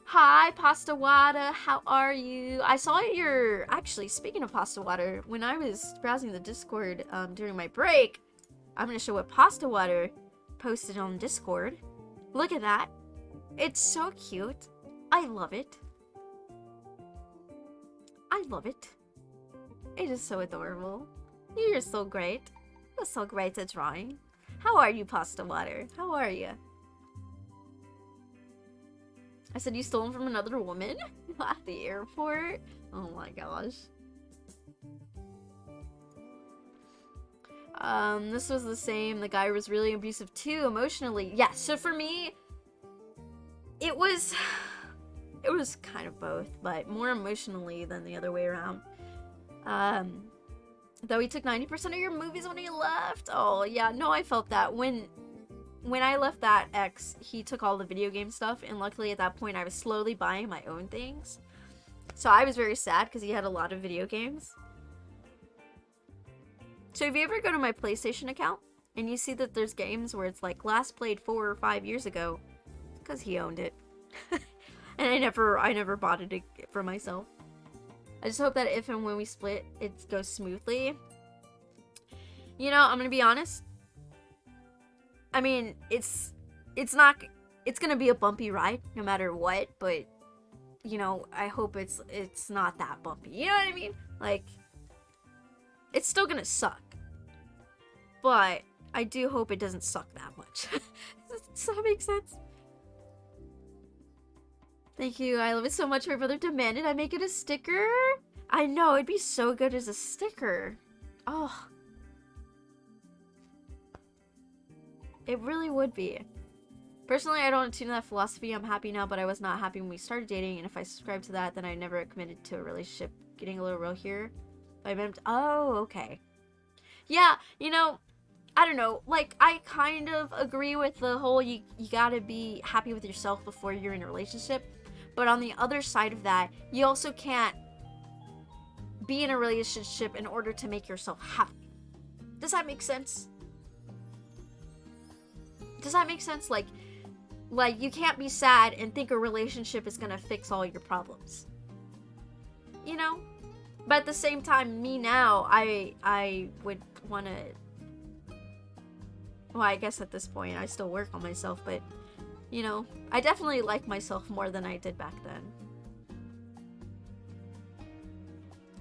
Hi, Pasta Water, how are you? I saw actually, speaking of Pasta Water, when I was browsing the Discord during my break, I'm going to show what Pasta Water posted on Discord. Look at that. It's so cute. I love it. I love it. It is so adorable. You're so great. You're so great at drawing. How are you, Pasta Water? How are you? I said you stole them from another woman at the airport? Oh my gosh. This was the same. The guy was really abusive too, emotionally. Yeah, so for me, it was kind of both, but more emotionally than the other way around. Though he took 90% of your movies when he left. Oh, yeah, no, I felt that. When I left that ex, he took all the video game stuff, and luckily at that point I was slowly buying my own things. So I was very sad because he had a lot of video games. So if you ever go to my PlayStation account and you see that there's games where it's like last played 4 or 5 years ago, it's because he owned it. And I never bought it for myself. I just hope that if and when we split, it goes smoothly. You know, I'm gonna be honest. I mean, it's gonna be a bumpy ride no matter what, but you know, I hope it's not that bumpy. You know what I mean? Like, it's still gonna suck. But I do hope it doesn't suck that much. Does that make sense? Thank you. I love it so much. My brother demanded I make it a sticker. I know, it'd be so good as a sticker. Oh. It really would be. Personally, I don't tune that philosophy. I'm happy now, but I was not happy when we started dating, and if I subscribe to that, then I never committed to a relationship. Getting a little real here. Oh, okay. Yeah, you know, I don't know. Like, I kind of agree with the whole you gotta be happy with yourself before you're in a relationship. But on the other side of that, you also can't be in a relationship in order to make yourself happy. Does that make sense? Does that make sense? Like you can't be sad and think a relationship is gonna fix all your problems. You know? But at the same time, me now, I would want to... Well, I guess at this point, I still work on myself, but, you know, I definitely like myself more than I did back then.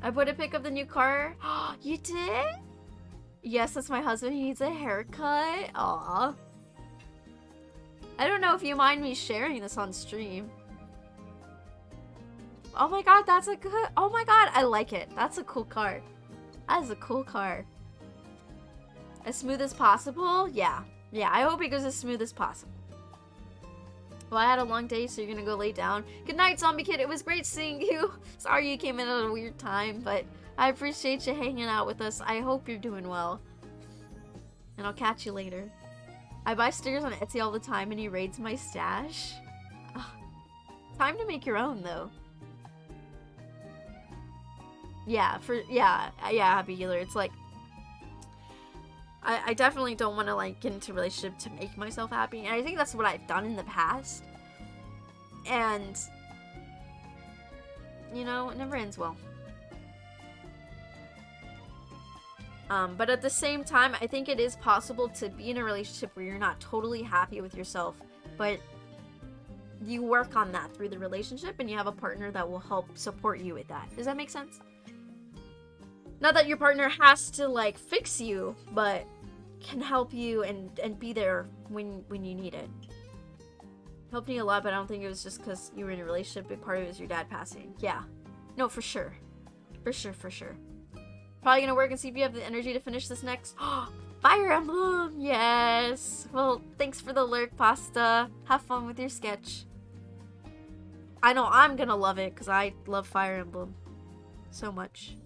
I put a pic of the new car. You did? Yes, that's my husband. He needs a haircut. Aw. I don't know if you mind me sharing this on stream. Oh my god, that's a good... Oh my god, I like it. That's a cool car. That is a cool car. As smooth as possible? Yeah. Yeah, I hope it goes as smooth as possible. Well, I had a long day, so you're gonna go lay down. Good night, Zombie Kid. It was great seeing you. Sorry you came in at a weird time, but I appreciate you hanging out with us. I hope you're doing well. And I'll catch you later. I buy stickers on Etsy all the time, and he raids my stash. Ugh. Time to make your own, though. Yeah, Happy Healer. It's like, I definitely don't want to like get into a relationship to make myself happy, and I think that's what I've done in the past. And you know, it never ends well. But at the same time, I think it is possible to be in a relationship where you're not totally happy with yourself, but you work on that through the relationship, and you have a partner that will help support you with that. Does that make sense? Not that your partner has to like fix you, but can help you and be there when you need it. Helped me a lot, but I don't think it was just because you were in a relationship. Big part of it was your dad passing. Yeah. No, for sure. For sure. Probably gonna work and see if you have the energy to finish this next. Fire Emblem! Yes! Well, thanks for the lurk, Pasta. Have fun with your sketch. I know I'm gonna love it, because I love Fire Emblem so much.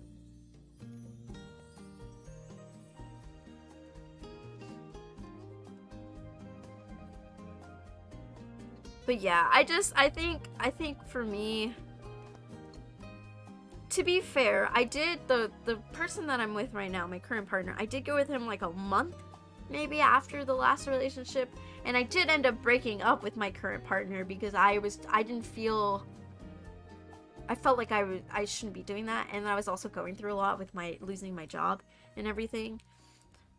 But yeah, I think for me, to be fair, I did, the person that I'm with right now, my current partner, I did go with him like a month, maybe after the last relationship, and I did end up breaking up with my current partner because I felt like I shouldn't be doing that, and I was also going through a lot with losing my job and everything.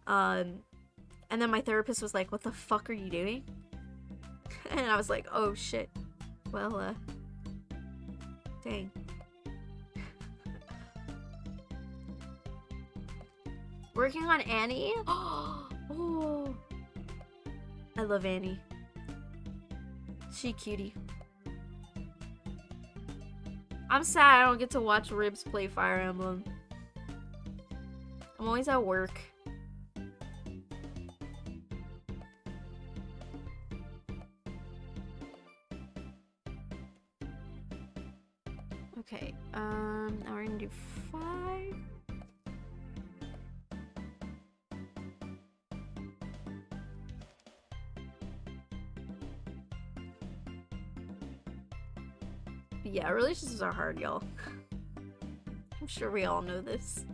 And then my therapist was like, "What the fuck are you doing?" And I was like, "Oh shit. Well, dang." Working on Annie? Oh, I love Annie. She cutie. I'm sad I don't get to watch Ribs play Fire Emblem. I'm always at work. Okay, now we're gonna do 5. Yeah, relationships are hard, y'all. I'm sure we all know this.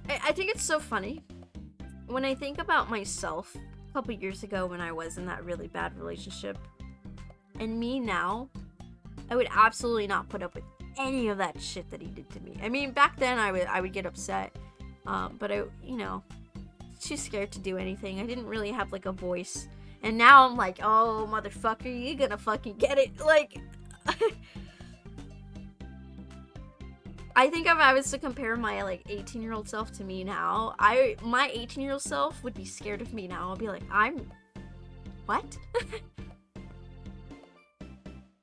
I think it's so funny. When I think about myself a couple years ago when I was in that really bad relationship, and me now, I would absolutely not put up with any of that shit that he did to me. I mean, back then I would get upset, but you know, too scared to do anything. I didn't really have like a voice. And now I'm like, oh, motherfucker, you gonna fucking get it. Like, I think if I was to compare my, like, 18-year-old self to me now, my 18-year-old self would be scared of me now. I'll be like, what?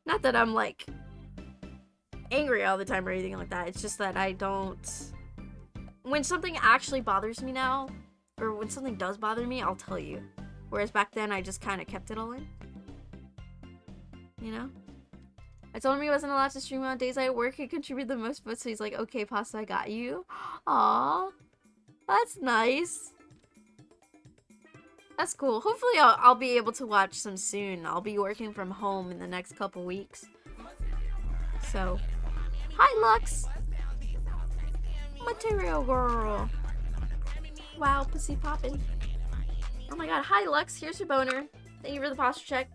Not that I'm, like, angry all the time or anything like that. It's just that I don't... When something actually bothers me now, or when something does bother me, I'll tell you. Whereas back then, I just kind of kept it all in. You know? I told him he wasn't allowed to stream on days I work. He contributed the most, but so he's like, okay, Pasta, I got you. Aww. That's nice. That's cool. Hopefully, I'll be able to watch some soon. I'll be working from home in the next couple weeks. So, hi, Lux. Material girl. wow, pussy poppin'. Oh my god, hi Lux, here's your boner. Thank you for the posture check.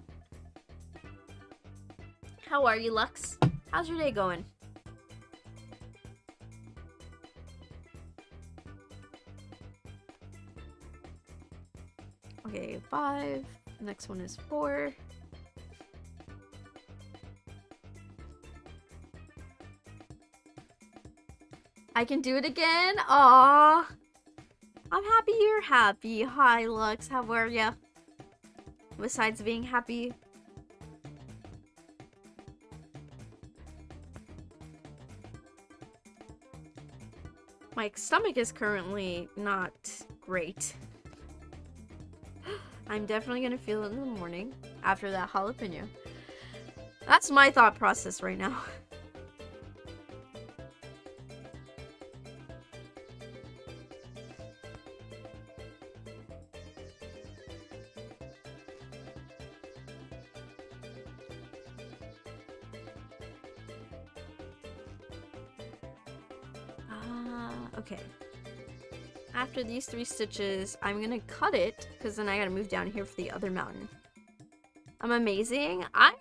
How are you, Lux? How's your day going? Okay, 5. Next one is 4. I can do it again? Aww. I'm happy you're happy. Hi, Lux. How are ya? Besides being happy. My stomach is currently not great. I'm definitely gonna feel it in the morning after that jalapeno. That's my thought process right now. Okay. After these 3 stitches, I'm gonna cut it, because then I gotta move down here for the other mountain. I'm amazing. I'm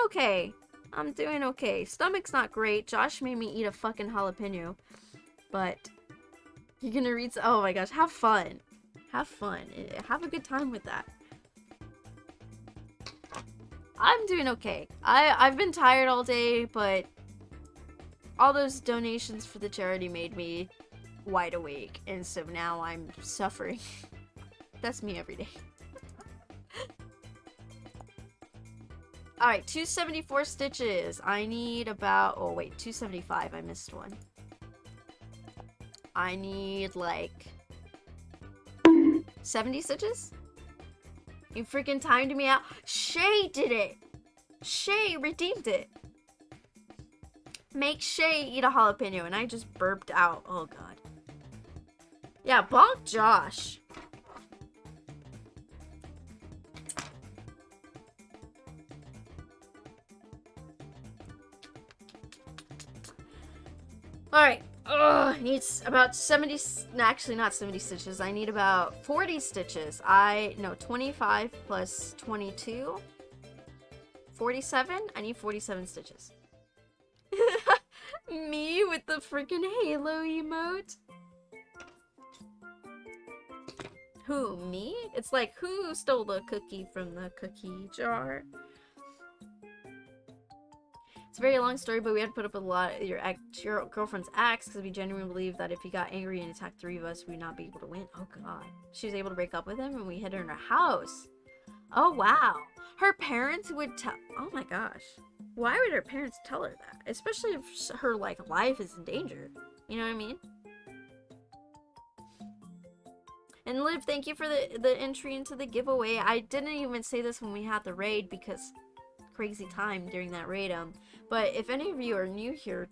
okay. I'm doing okay. Stomach's not great. Josh made me eat a fucking jalapeno. But you're gonna read. Oh my gosh, have fun. Have fun. Have a good time with that. I'm doing okay. I've been tired all day, but all those donations for the charity made me wide awake, and so now I'm suffering. That's me every day. Alright, 274 stitches. I need about... Oh, wait, 275. I missed one. I need, like... 70 stitches? You freaking timed me out. Shay did it! Shay redeemed it. Make Shay eat a jalapeno, and I just burped out. Oh, God. Yeah, bonk Josh. Alright. Needs about 70... Actually, not 70 stitches. I need about 40 stitches. No, 25 plus 22. 47? I need 47 stitches. Me with the freaking Halo emote? Who, me? It's like, who stole the cookie from the cookie jar? It's a very long story, but we had to put up with a lot of your girlfriend's ex because we genuinely believe that if he got angry and attacked 3 of us, we'd not be able to win. Oh god. She was able to break up with him and we hid her in her house. Oh wow. Her parents would tell... Oh my gosh. Why would her parents tell her that? Especially if her, like, life is in danger. You know what I mean? And Liv, thank you for the entry into the giveaway. I didn't even say this when we had the raid because crazy time during that raid. But if any of you are new here,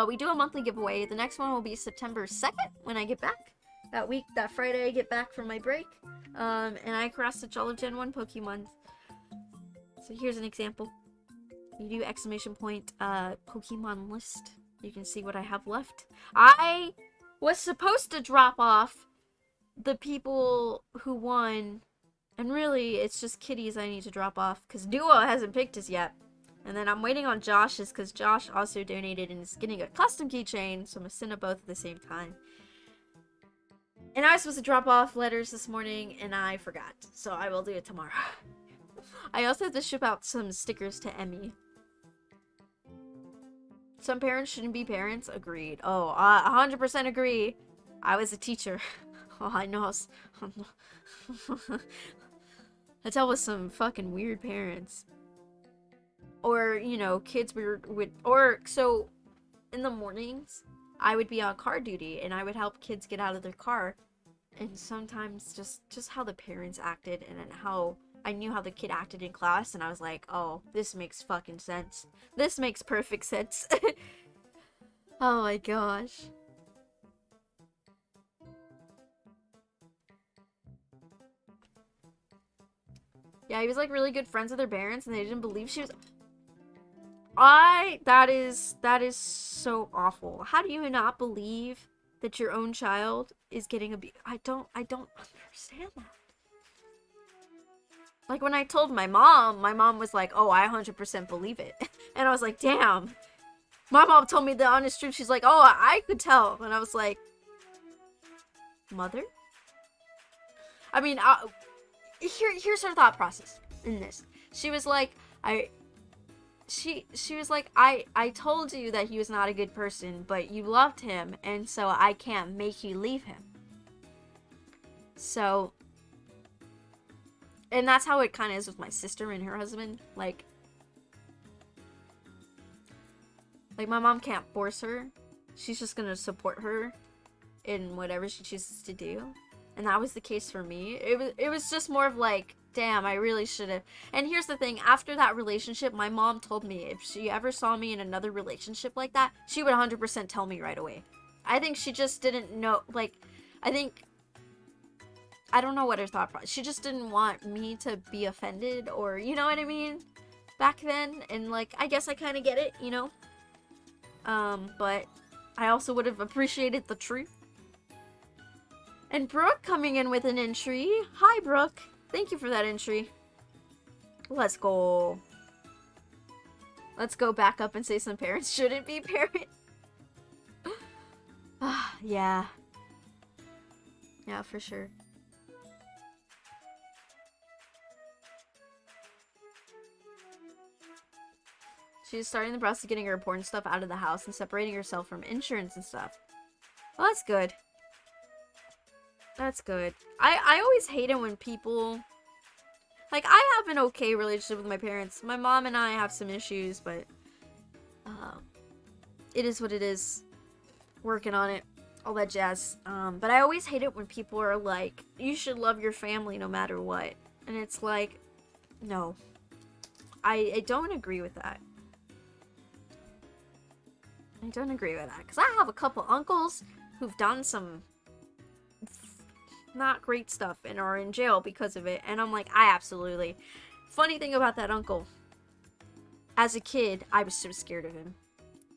we do a monthly giveaway. The next one will be September 2nd when I get back. That Friday I get back from my break. And I cross-stitch all of Gen 1 Pokemon. So here's an example. You do exclamation point Pokemon list. You can see what I have left. I was supposed to drop off the people who won, and really it's just kitties I need to drop off because Duo hasn't picked us yet. And then I'm waiting on Josh's because Josh also donated and is getting a custom keychain, so I'm gonna send them both at the same time. And I was supposed to drop off letters this morning and I forgot, so I will do it tomorrow. I also have to ship out some stickers to Emmy. Some parents shouldn't be parents. Agreed. Oh, 100% agree. I was a teacher. Oh, I know. I dealt with some fucking weird parents. Or, you know, kids so in the mornings, I would be on car duty and I would help kids get out of their car. And sometimes just how the parents acted and how I knew how the kid acted in class, and I was like, oh, this makes fucking sense. This makes perfect sense. Oh my gosh. Yeah, he was like really good friends with her parents and they didn't believe she was... that is so awful. How do you not believe that your own child is getting abused. I don't understand that. Like, when I told my mom was like, oh, I 100% believe it. And I was like, damn. My mom told me the honest truth. She's like, oh, I could tell. And I was like, mother? I mean, here's her thought process in this. She was like, she was like, I told you that he was not a good person, but you loved him, and so I can't make you leave him. So, and that's how it kind of is with my sister and her husband. Like my mom can't force her. She's just gonna support her in whatever she chooses to do. And that was the case for me. It was just more of like, damn, I really should have. And here's the thing, after that relationship, my mom told me if she ever saw me in another relationship like that, she would 100% tell me right away. I think she just didn't know, like, I don't know what her thought process. She just didn't want me to be offended, or, you know what I mean? Back then, and like, I guess I kind of get it, you know? But I also would have appreciated the truth. And Brooke coming in with an entry. Hi, Brooke. Thank you for that entry. Let's go. Let's go back up and say some parents shouldn't be parents. Yeah. Yeah, for sure. She's starting the process of getting her important stuff out of the house and separating herself from insurance and stuff. Well, that's good. That's good. I always hate it when people... Like, I have an okay relationship with my parents. My mom and I have some issues, but... it is what it is. Working on it. All that jazz. But I always hate it when people are like, you should love your family no matter what. And it's like, no. I don't agree with that. I don't agree with that. Because I have a couple uncles who've done some not great stuff and are in jail because of it. And I'm like, I absolutely... Funny thing about that uncle. As a kid, I was so scared of him.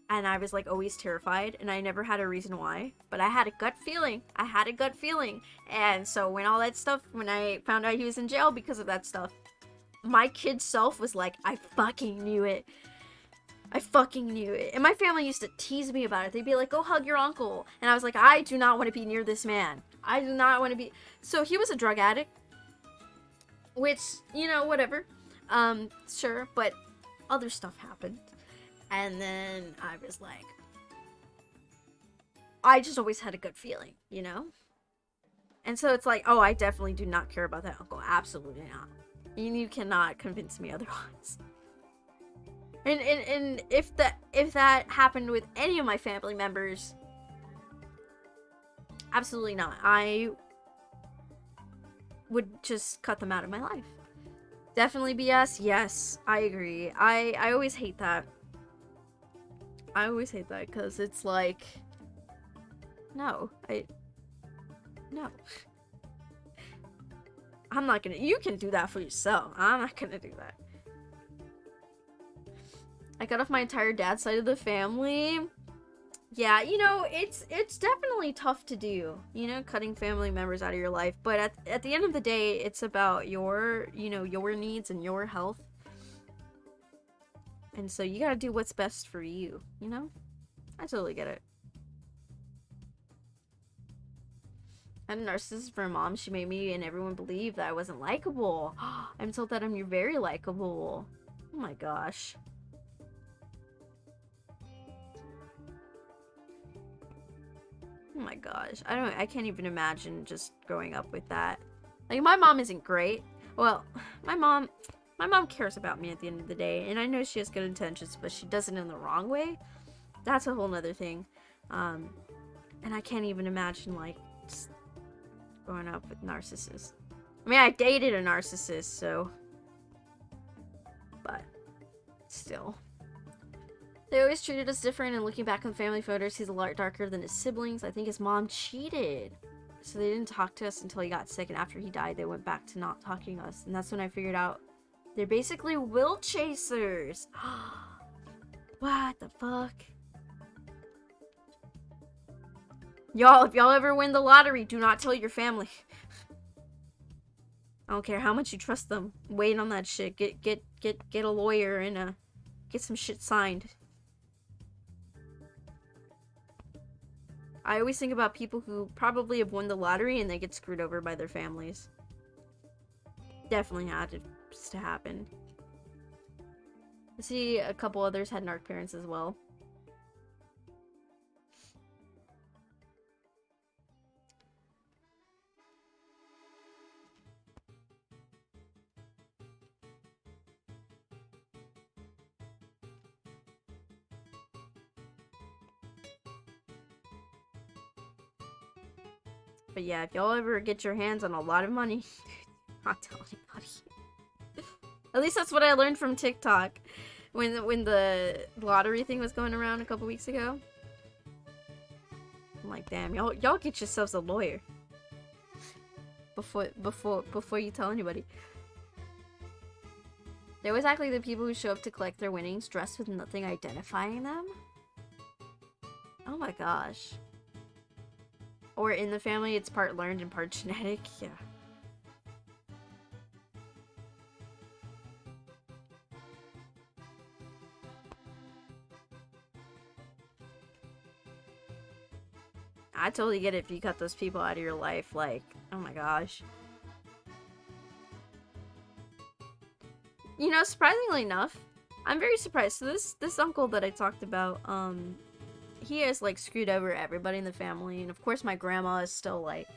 And I was like always terrified. And I never had a reason why. But I had a gut feeling. I had a gut feeling. And so when all that stuff... When I found out he was in jail because of that stuff, my kid self was like, I fucking knew it. I fucking knew it. And my family used to tease me about it. They'd be like, go hug your uncle. And I was like, I do not want to be near this man. I do not want to be... So he was a drug addict. Which, you know, whatever. Sure. But other stuff happened. And then I was like... I just always had a good feeling, you know? And so it's like, oh, I definitely do not care about that uncle. Absolutely not. And you cannot convince me otherwise. And if that happened with any of my family members, absolutely not. I would just cut them out of my life. Definitely BS. Yes, I agree. I always hate that. I always hate that because it's like, no. I'm not gonna. You can do that for yourself. I'm not gonna do that. I cut off my entire dad's side of the family. Yeah, you know, it's definitely tough to do, you know, cutting family members out of your life. But at the end of the day, it's about your, you know, your needs and your health. And so you gotta do what's best for you, you know? I totally get it. I had a narcissist for a mom. She made me and everyone believe that I wasn't likable. I'm told that I'm very likable. Oh my gosh. Oh my gosh. I can't even imagine just growing up with that. Like, my mom isn't great. Well, my mom cares about me at the end of the day, and I know she has good intentions, but she does it in the wrong way. That's a whole nother thing. And I can't even imagine, like, just growing up with narcissists. I mean, I dated a narcissist, so... But, still. They always treated us different, and looking back on family photos, he's a lot darker than his siblings. I think his mom cheated. So they didn't talk to us until he got sick, and after he died, they went back to not talking to us. And that's when I figured out they're basically will chasers. What the fuck? Y'all, if y'all ever win the lottery, do not tell your family. I don't care how much you trust them. Wait on that shit. Get a lawyer and get some shit signed. I always think about people who probably have won the lottery and they get screwed over by their families. Definitely had to happen. I see a couple others had narc parents as well. But yeah, if y'all ever get your hands on a lot of money, not tell anybody. At least that's what I learned from TikTok when the lottery thing was going around a couple weeks ago. I'm like, damn, y'all get yourselves a lawyer before you tell anybody. There was actually the people who show up to collect their winnings dressed with nothing identifying them. Oh my gosh. Or in the family, it's part learned and part genetic. Yeah. I totally get it if you cut those people out of your life. Like, oh my gosh. You know, surprisingly enough, I'm very surprised. So this uncle that I talked about, he has like screwed over everybody in the family, and of course my grandma is still like,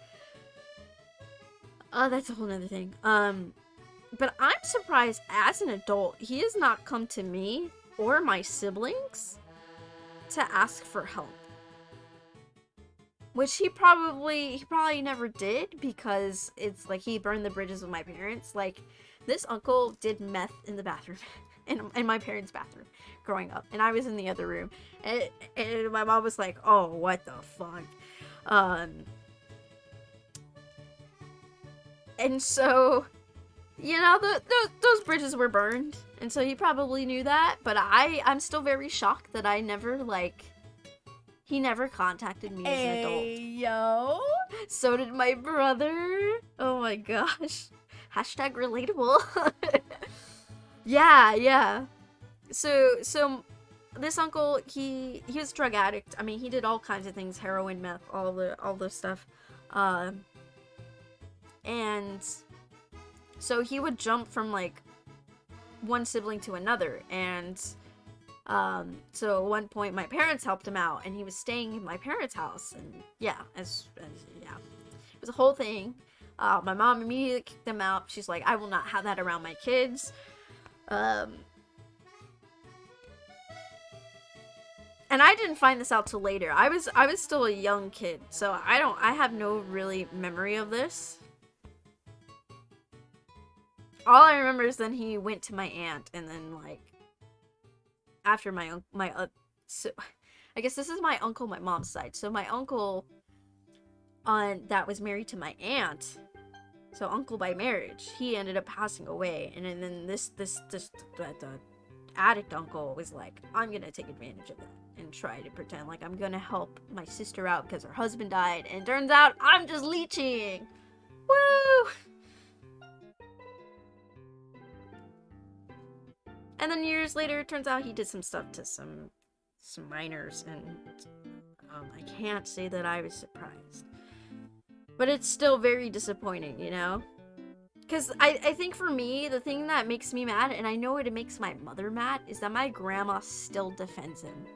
oh, that's a whole nother thing. But I'm surprised as an adult he has not come to me or my siblings to ask for help, which he probably never did, because it's like he burned the bridges with my parents. Like, this uncle did meth in the bathroom in my parents' bathroom growing up, and I was in the other room, and my mom was like, oh, what the fuck. And so, you know, those bridges were burned, and so he probably knew that, but I'm still very shocked that I never, like, he never contacted me as an adult. Yo. So did my brother. Oh my gosh. Hashtag relatable. Yeah. So this uncle, he was a drug addict. I mean, he did all kinds of things, heroin, meth, all the stuff. And so he would jump from like one sibling to another, and so at one point my parents helped him out, and he was staying in my parents' house, and yeah, as yeah, it was a whole thing. My mom immediately kicked them out. She's like, I will not have that around my kids. And I didn't find this out till later. I was still a young kid, so I have no really memory of this. All I remember is then he went to my aunt, and then like after so I guess this is my uncle, my mom's side. So my uncle that was married to my aunt, so uncle by marriage, he ended up passing away, and then the addict uncle was like, I'm gonna take advantage of that and try to pretend like I'm gonna help my sister out because her husband died, and turns out I'm just leeching. Woo! And then years later, it turns out he did some stuff to some minors, and I can't say that I was surprised. But it's still very disappointing, you know? Because I think for me, the thing that makes me mad, and I know it makes my mother mad, is that my grandma still defends him.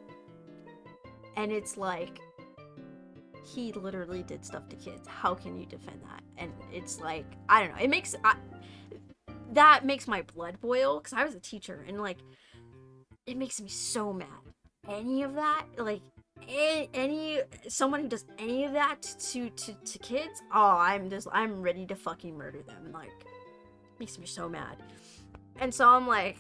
And it's like, he literally did stuff to kids. How can you defend that? And it's like, I don't know. That makes my blood boil, because I was a teacher, and like, it makes me so mad. Any of that, like, someone who does any of that to kids, oh, I'm ready to fucking murder them. Like, makes me so mad. And so I'm like,